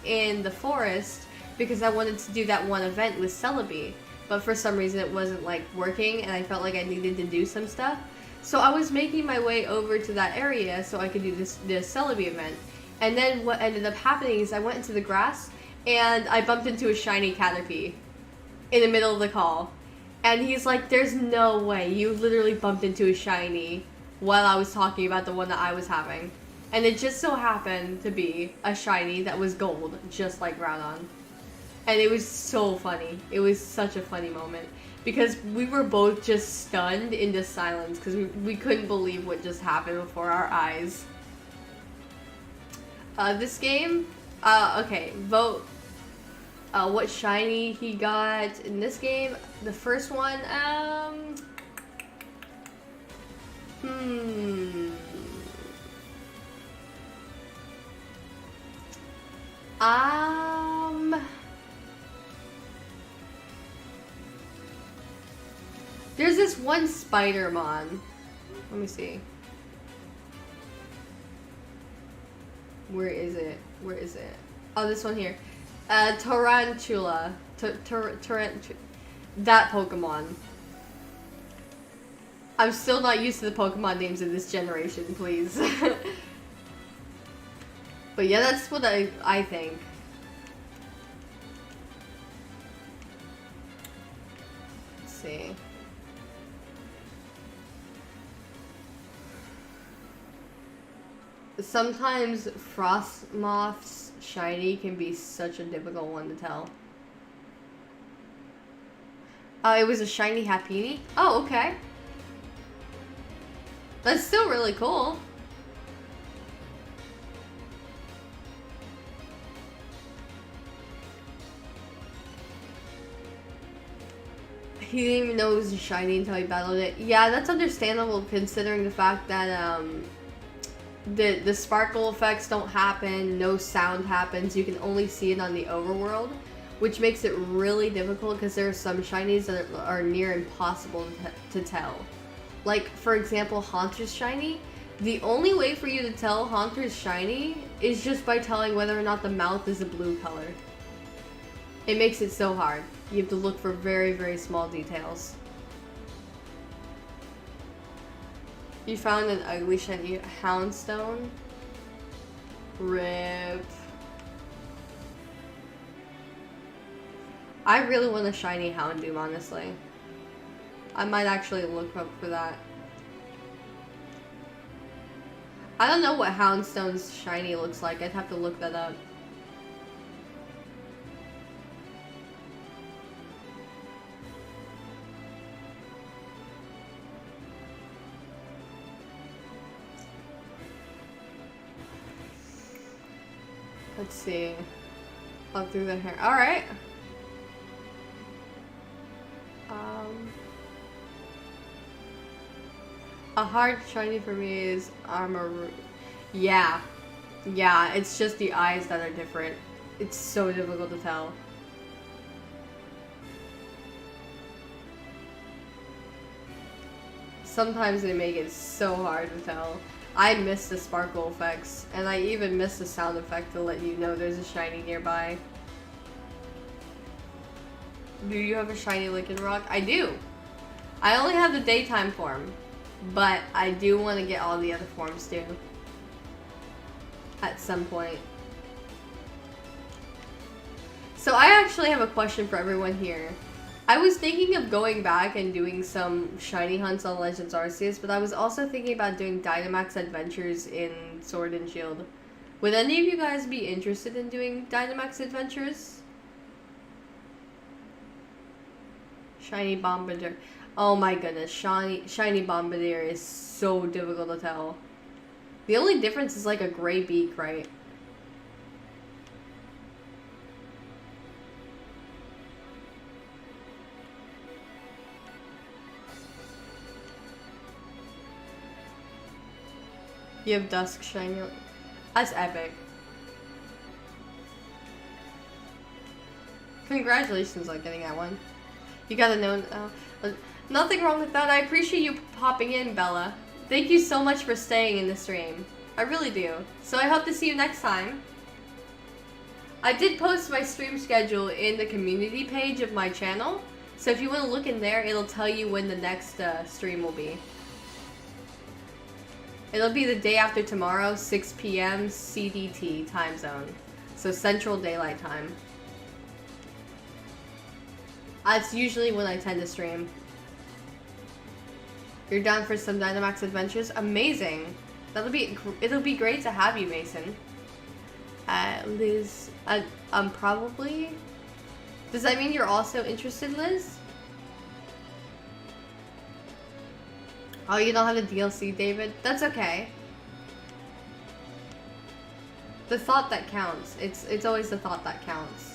Speaker 1: in the forest because I wanted to do that one event with Celebi, but for some reason it wasn't, like, working, and I felt like I needed to do some stuff, so I was making my way over to that area so I could do this Celebi event. And then what ended up happening is I went into the grass and I bumped into a shiny Caterpie in the middle of the call. And he's like, there's no way, you literally bumped into a shiny while I was talking about the one that I was having. And it just so happened to be a shiny that was gold, just like Groudon. And it was so funny. It was such a funny moment. Because we were both just stunned into silence because we couldn't believe what just happened before our eyes. This game, okay, vote what shiny he got in this game. The first one, there's this one Spider-Mon. Let me see. Where is it? Where is it? Oh, this one here. Tarantula. That Pokemon. I'm still not used to the Pokemon names of this generation, please. But yeah, that's what I think. Let's see. Sometimes Frostmoth's shiny can be such a difficult one to tell. It was a shiny Happiny. Oh, okay. That's still really cool. He didn't even know it was a shiny until he battled it. Yeah, that's understandable considering the fact that, the sparkle effects don't happen, no sound happens, you can only see it on the overworld, which makes it really difficult because there are some shinies that are near impossible to tell. Like, for example, Haunter's shiny. The only way for you to tell Haunter's shiny is just by telling whether or not the mouth is a blue color. It makes it so hard. You have to look for very, very small details. You found an ugly shiny Houndstone? Rip. I really want a shiny Houndoom, honestly. I might actually look up for that. I don't know what Houndstone's shiny looks like. I'd have to look that up. Let's see. Up through the hair. Alright. A hard shiny for me is Armor. Yeah. Yeah, it's just the eyes that are different. It's so difficult to tell. Sometimes they make it so hard to tell. I miss the sparkle effects, and I even miss the sound effect to let you know there's a shiny nearby. Do you have a shiny Lickin' Rock? I do. I only have the daytime form, but I do want to get all the other forms too. At some point. So I actually have a question for everyone here. I was thinking of going back and doing some shiny hunts on Legends Arceus, but I was also thinking about doing Dynamax Adventures in Sword and Shield. Would any of you guys be interested in doing Dynamax Adventures? Shiny Bombardier. Oh my goodness, shiny Bombardier is so difficult to tell. The only difference is like a gray beak, right? You have Dusk shiny. That's epic. Congratulations on getting that one. You gotta know. Nothing wrong with that. I appreciate you popping in, Bella. Thank you so much for staying in the stream. I really do. So I hope to see you next time. I did post my stream schedule in the community page of my channel. So if you want to look in there, it'll tell you when the next stream will be. It'll be the day after tomorrow, 6 p.m. CDT time zone. So Central Daylight Time. That's usually when I tend to stream. You're down for some Dynamax Adventures? Amazing. It'll be great to have you, Mason. Liz, probably. Does that mean you're also interested, Liz? Oh, you don't have the DLC, David? That's okay. The thought that counts. It's always the thought that counts.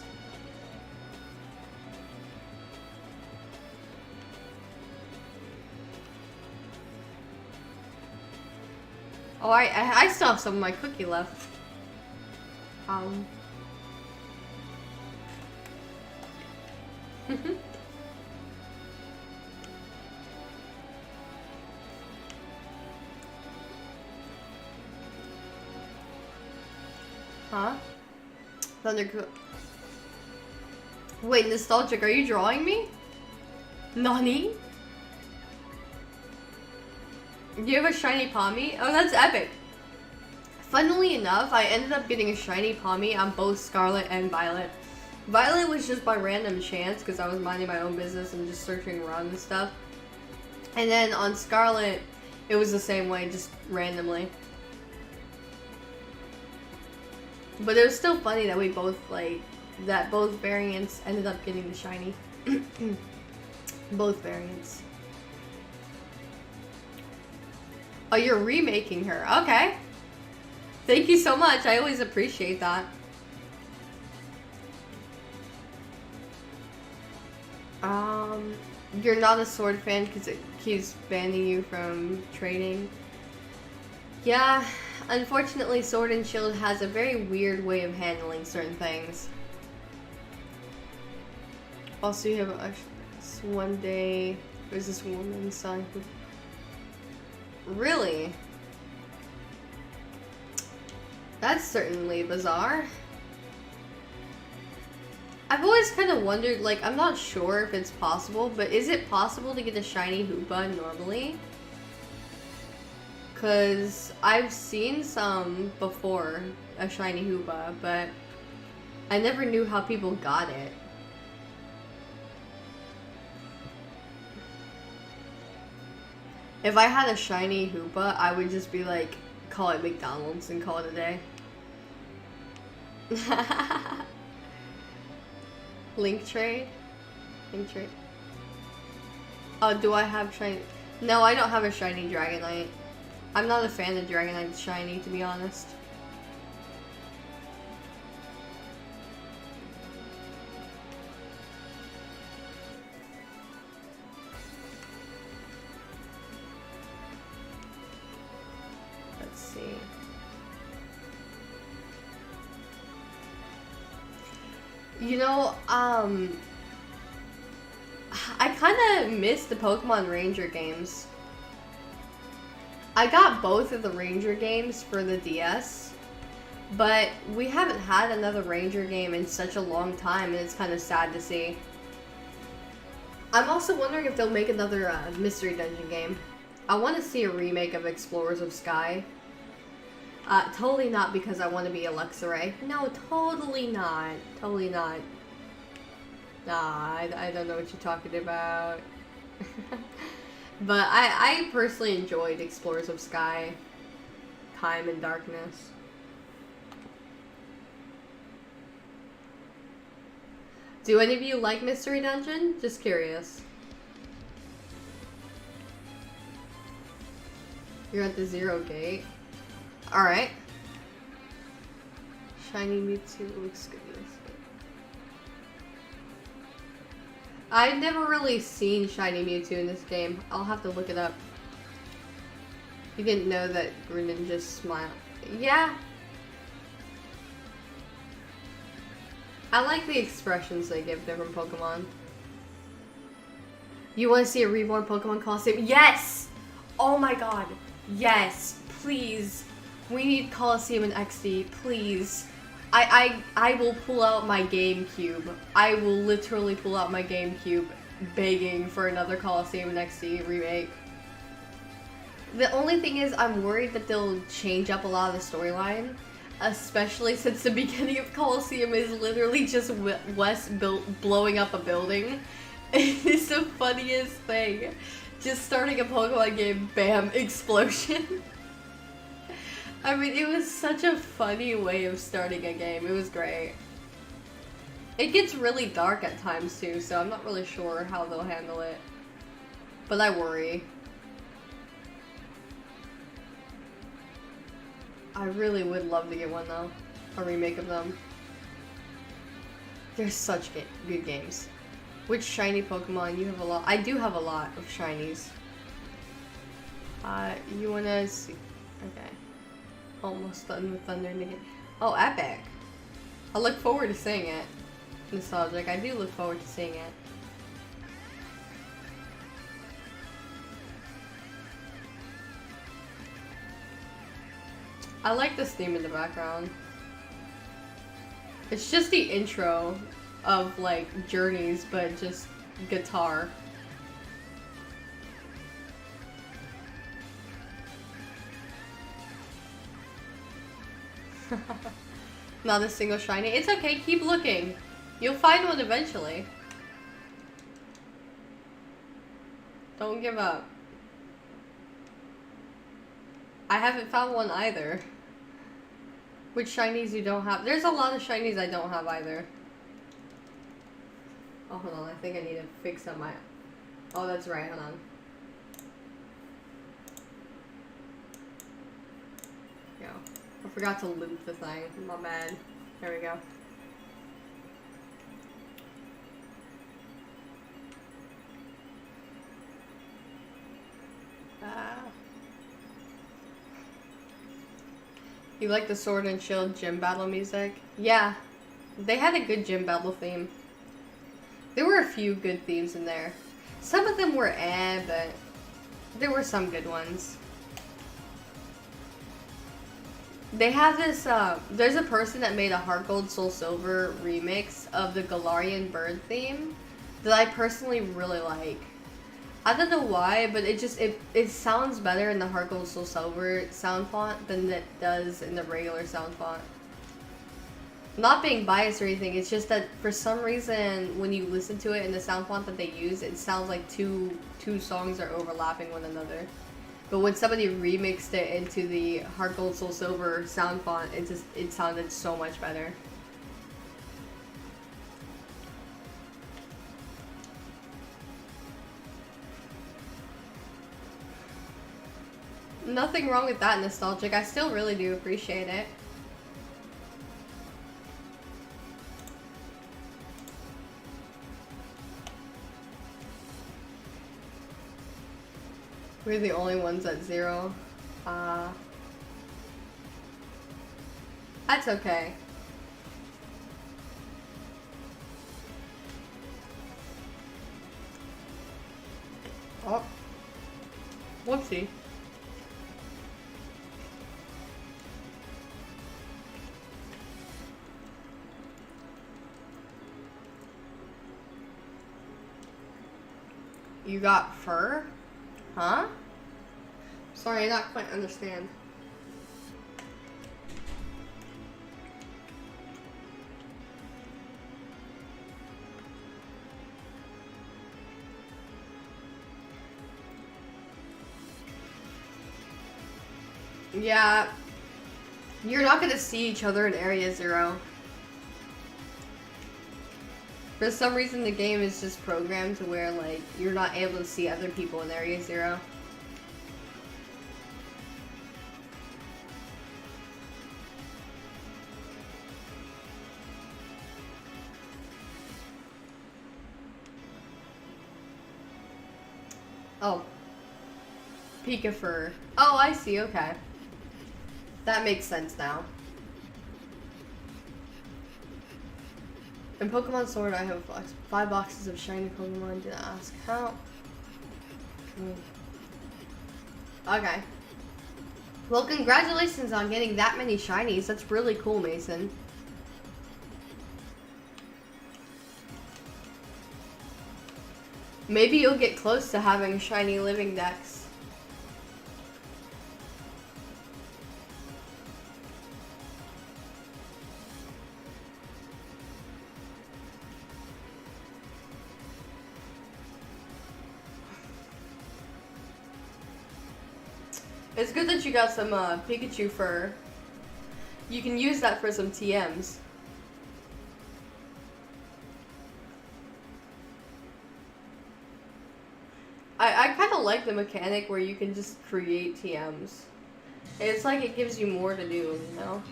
Speaker 1: Oh, I still have some of my cookie left. Huh? Wait, Nostalgic, are you drawing me? Nani? You have a shiny Palmy? Oh, that's epic. Funnily enough, I ended up getting a shiny Palmy on both Scarlet and Violet. Violet was just by random chance because I was minding my own business and just searching around and stuff. And then on Scarlet, it was the same way, just randomly. But it was still funny that we both, that both variants ended up getting the shiny. Both variants. Oh, you're remaking her. Okay. Thank you so much. I always appreciate that. You're not a Sword fan because it keeps banning you from trading. Yeah, unfortunately Sword and Shield has a very weird way of handling certain things. Also, you have one day, there's this woman's son who... Really? That's certainly bizarre. I've always kind of wondered, I'm not sure if it's possible, but is it possible to get a shiny Hoopa normally? Because I've seen some before, a shiny Hoopa, but I never knew how people got it. If I had a shiny Hoopa, I would just be like, call it McDonald's and call it a day. Link trade? Link trade. Oh, do I have shiny? No, I don't have a shiny Dragonite. I'm not a fan of Dragonite's shiny, to be honest. Let's see. You know, I kind of miss the Pokemon Ranger games. I got both of the Ranger games for the DS, but we haven't had another Ranger game in such a long time, and it's kind of sad to see. I'm also wondering if they'll make another Mystery Dungeon game. I want to see a remake of Explorers of Sky. Totally not because I want to be Alexa Ray. No, totally not. Totally not. Nah, I don't know what you're talking about. But I personally enjoyed Explorers of Sky, Time and Darkness. Do any of you like Mystery Dungeon? Just curious. You're at the 0 gate. Alright. Shiny Mewtwo looks good in this game. I've never really seen Shiny Mewtwo in this game. I'll have to look it up. You didn't know that Greninja smiled. Yeah. I like the expressions they give different Pokemon. You want to see a reborn Pokemon Coliseum? Yes! Oh my god. Yes. Please. We need Coliseum in XD. Please. I will pull out my GameCube. I will literally pull out my GameCube begging for another Coliseum in XD remake. The only thing is I'm worried that they'll change up a lot of the storyline. Especially since the beginning of Coliseum is literally just Wes blowing up a building. It's the funniest thing. Just starting a Pokemon game, bam, explosion. I mean, it was such a funny way of starting a game. It was great. It gets really dark at times too, so I'm not really sure how they'll handle it. But I worry. I really would love to get one though. A remake of them. They're such good games. Which shiny Pokemon? You have a lot. I do have a lot of shinies. You wanna see? Okay. Almost done with Thunder again. Oh, epic. I look forward to seeing it. Nostalgic. I do look forward to seeing it. I like this theme in the background. It's just the intro of like Journeys, but just guitar. Not a single shiny. It's okay, keep looking. You'll find one eventually. Don't give up. I haven't found one either. Which shinies you don't have? There's a lot of shinies I don't have either. Oh, hold on. I think I need to fix up my... Oh, that's right. Hold on. Go. I forgot to loop the thing. My bad. There we go. You like the Sword and Shield gym battle music? Yeah. They had a good gym battle theme. There were a few good themes in there. Some of them were but there were some good ones. They have this, there's a person that made a Heart Gold Soul Silver remix of the Galarian bird theme that I personally really like. I don't know why, but it just, it sounds better in the Heart Gold Soul Silver sound font than it does in the regular sound font. Not being biased or anything, it's just that for some reason when you listen to it in the sound font that they use, it sounds like two songs are overlapping one another. But when somebody remixed it into the Heart Gold Soul Silver sound font, it sounded so much better. Nothing wrong with that, Nostalgic. I still really do appreciate it. We're the only ones at 0. That's okay. Oh. Whoopsie. You got fur? Huh? Sorry, I not quite understand. Yeah. You're not gonna see each other in Area 0. For some reason, the game is just programmed to where, like, you're not able to see other people in Area 0. Oh. Pika fur. Oh, I see, okay. That makes sense now. In Pokemon Sword, I have 5 boxes of shiny Pokemon. Did I ask how? Okay. Well, congratulations on getting that many shinies. That's really cool, Mason. Maybe you'll get close to having shiny living decks. It's good that you got some Pikachu fur. You can use that for some TMs. I kind of like the mechanic where you can just create TMs. It's like it gives you more to do, you know?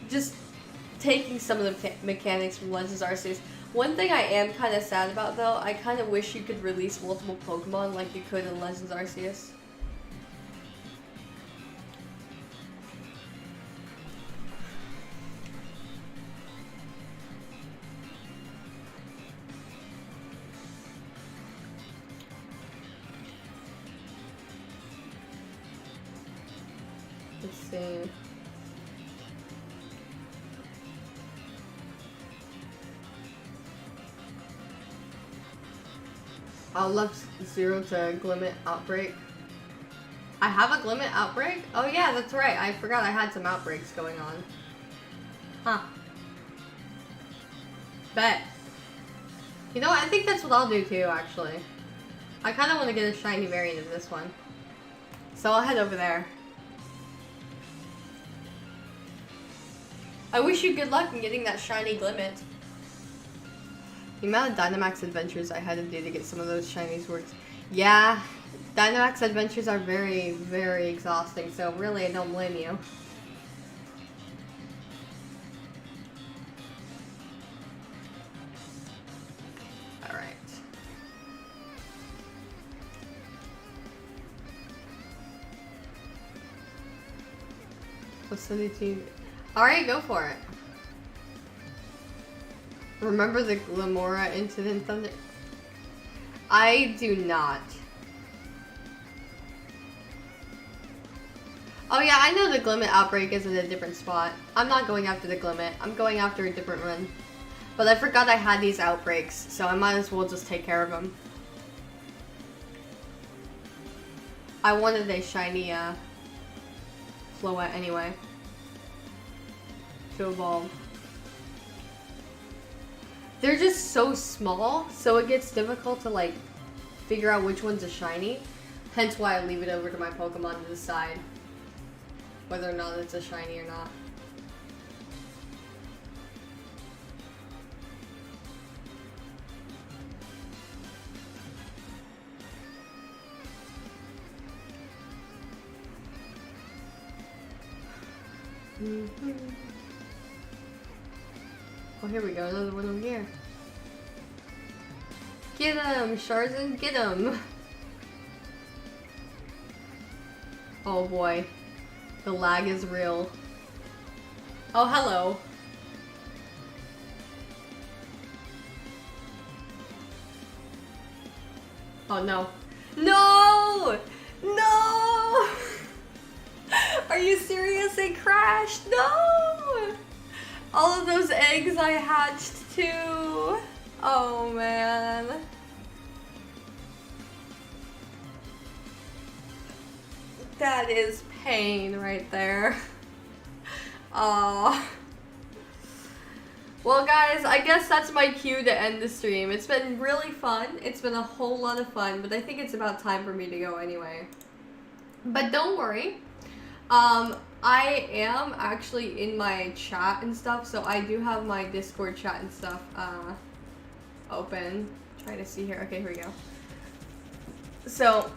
Speaker 1: Just taking some of the mechanics from Legends Arceus. One thing I am kind of sad about, though, I kind of wish you could release multiple Pokemon like you could in Legends Arceus. Let's see. I'll left 0 to Glimmet Outbreak. I have a Glimmet Outbreak? Oh yeah, that's right. I forgot I had some outbreaks going on. Huh. Bet. You know what? I think that's what I'll do too, actually. I kind of want to get a shiny variant of this one. So I'll head over there. I wish you good luck in getting that shiny Glimmet. The amount of Dynamax adventures I had to do to get some of those shinies works. Yeah, Dynamax adventures are very, very exhausting, so really I don't blame you. Alright. Vicinity. Alright, go for it. Remember the Glamora incident thunder? I do not. Oh yeah, I know the Glimmet outbreak is in a different spot. I'm not going after the Glimmet. I'm going after a different one. But I forgot I had these outbreaks, so I might as well just take care of them. I wanted a shiny Floette anyway. To evolve. They're just so small, so it gets difficult to like figure out which one's a shiny. Hence why I leave it over to my Pokemon to decide whether or not it's a shiny or not. Oh, here we go, another one over here. Get him, Sharzan, get him! Oh boy, the lag is real. Oh, hello. Oh no. No! No! Are you serious? It crashed? No! All of those eggs I hatched too. Oh man. That is pain right there. Aww. Well guys, I guess that's my cue to end the stream. It's been really fun. It's been a whole lot of fun, but I think it's about time for me to go anyway. But don't worry. I am actually in my chat and stuff, so I do have my Discord chat and stuff open. Trying to see here. Okay, here we go. So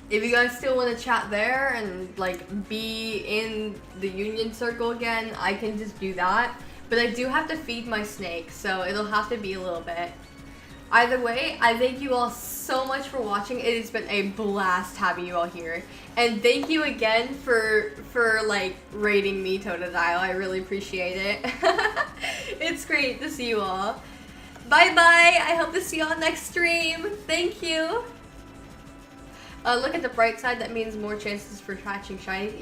Speaker 1: if you guys still want to chat there and like be in the union circle again, I can just do that. But I do have to feed my snake, so it'll have to be a little bit. Either way, I thank you all so much for watching. It has been a blast having you all here. And thank you again for like rating me Totodile. I really appreciate it. It's great to see you all. Bye bye. I hope to see you all next stream. Thank you. Look at the bright side. That means more chances for catching shiny.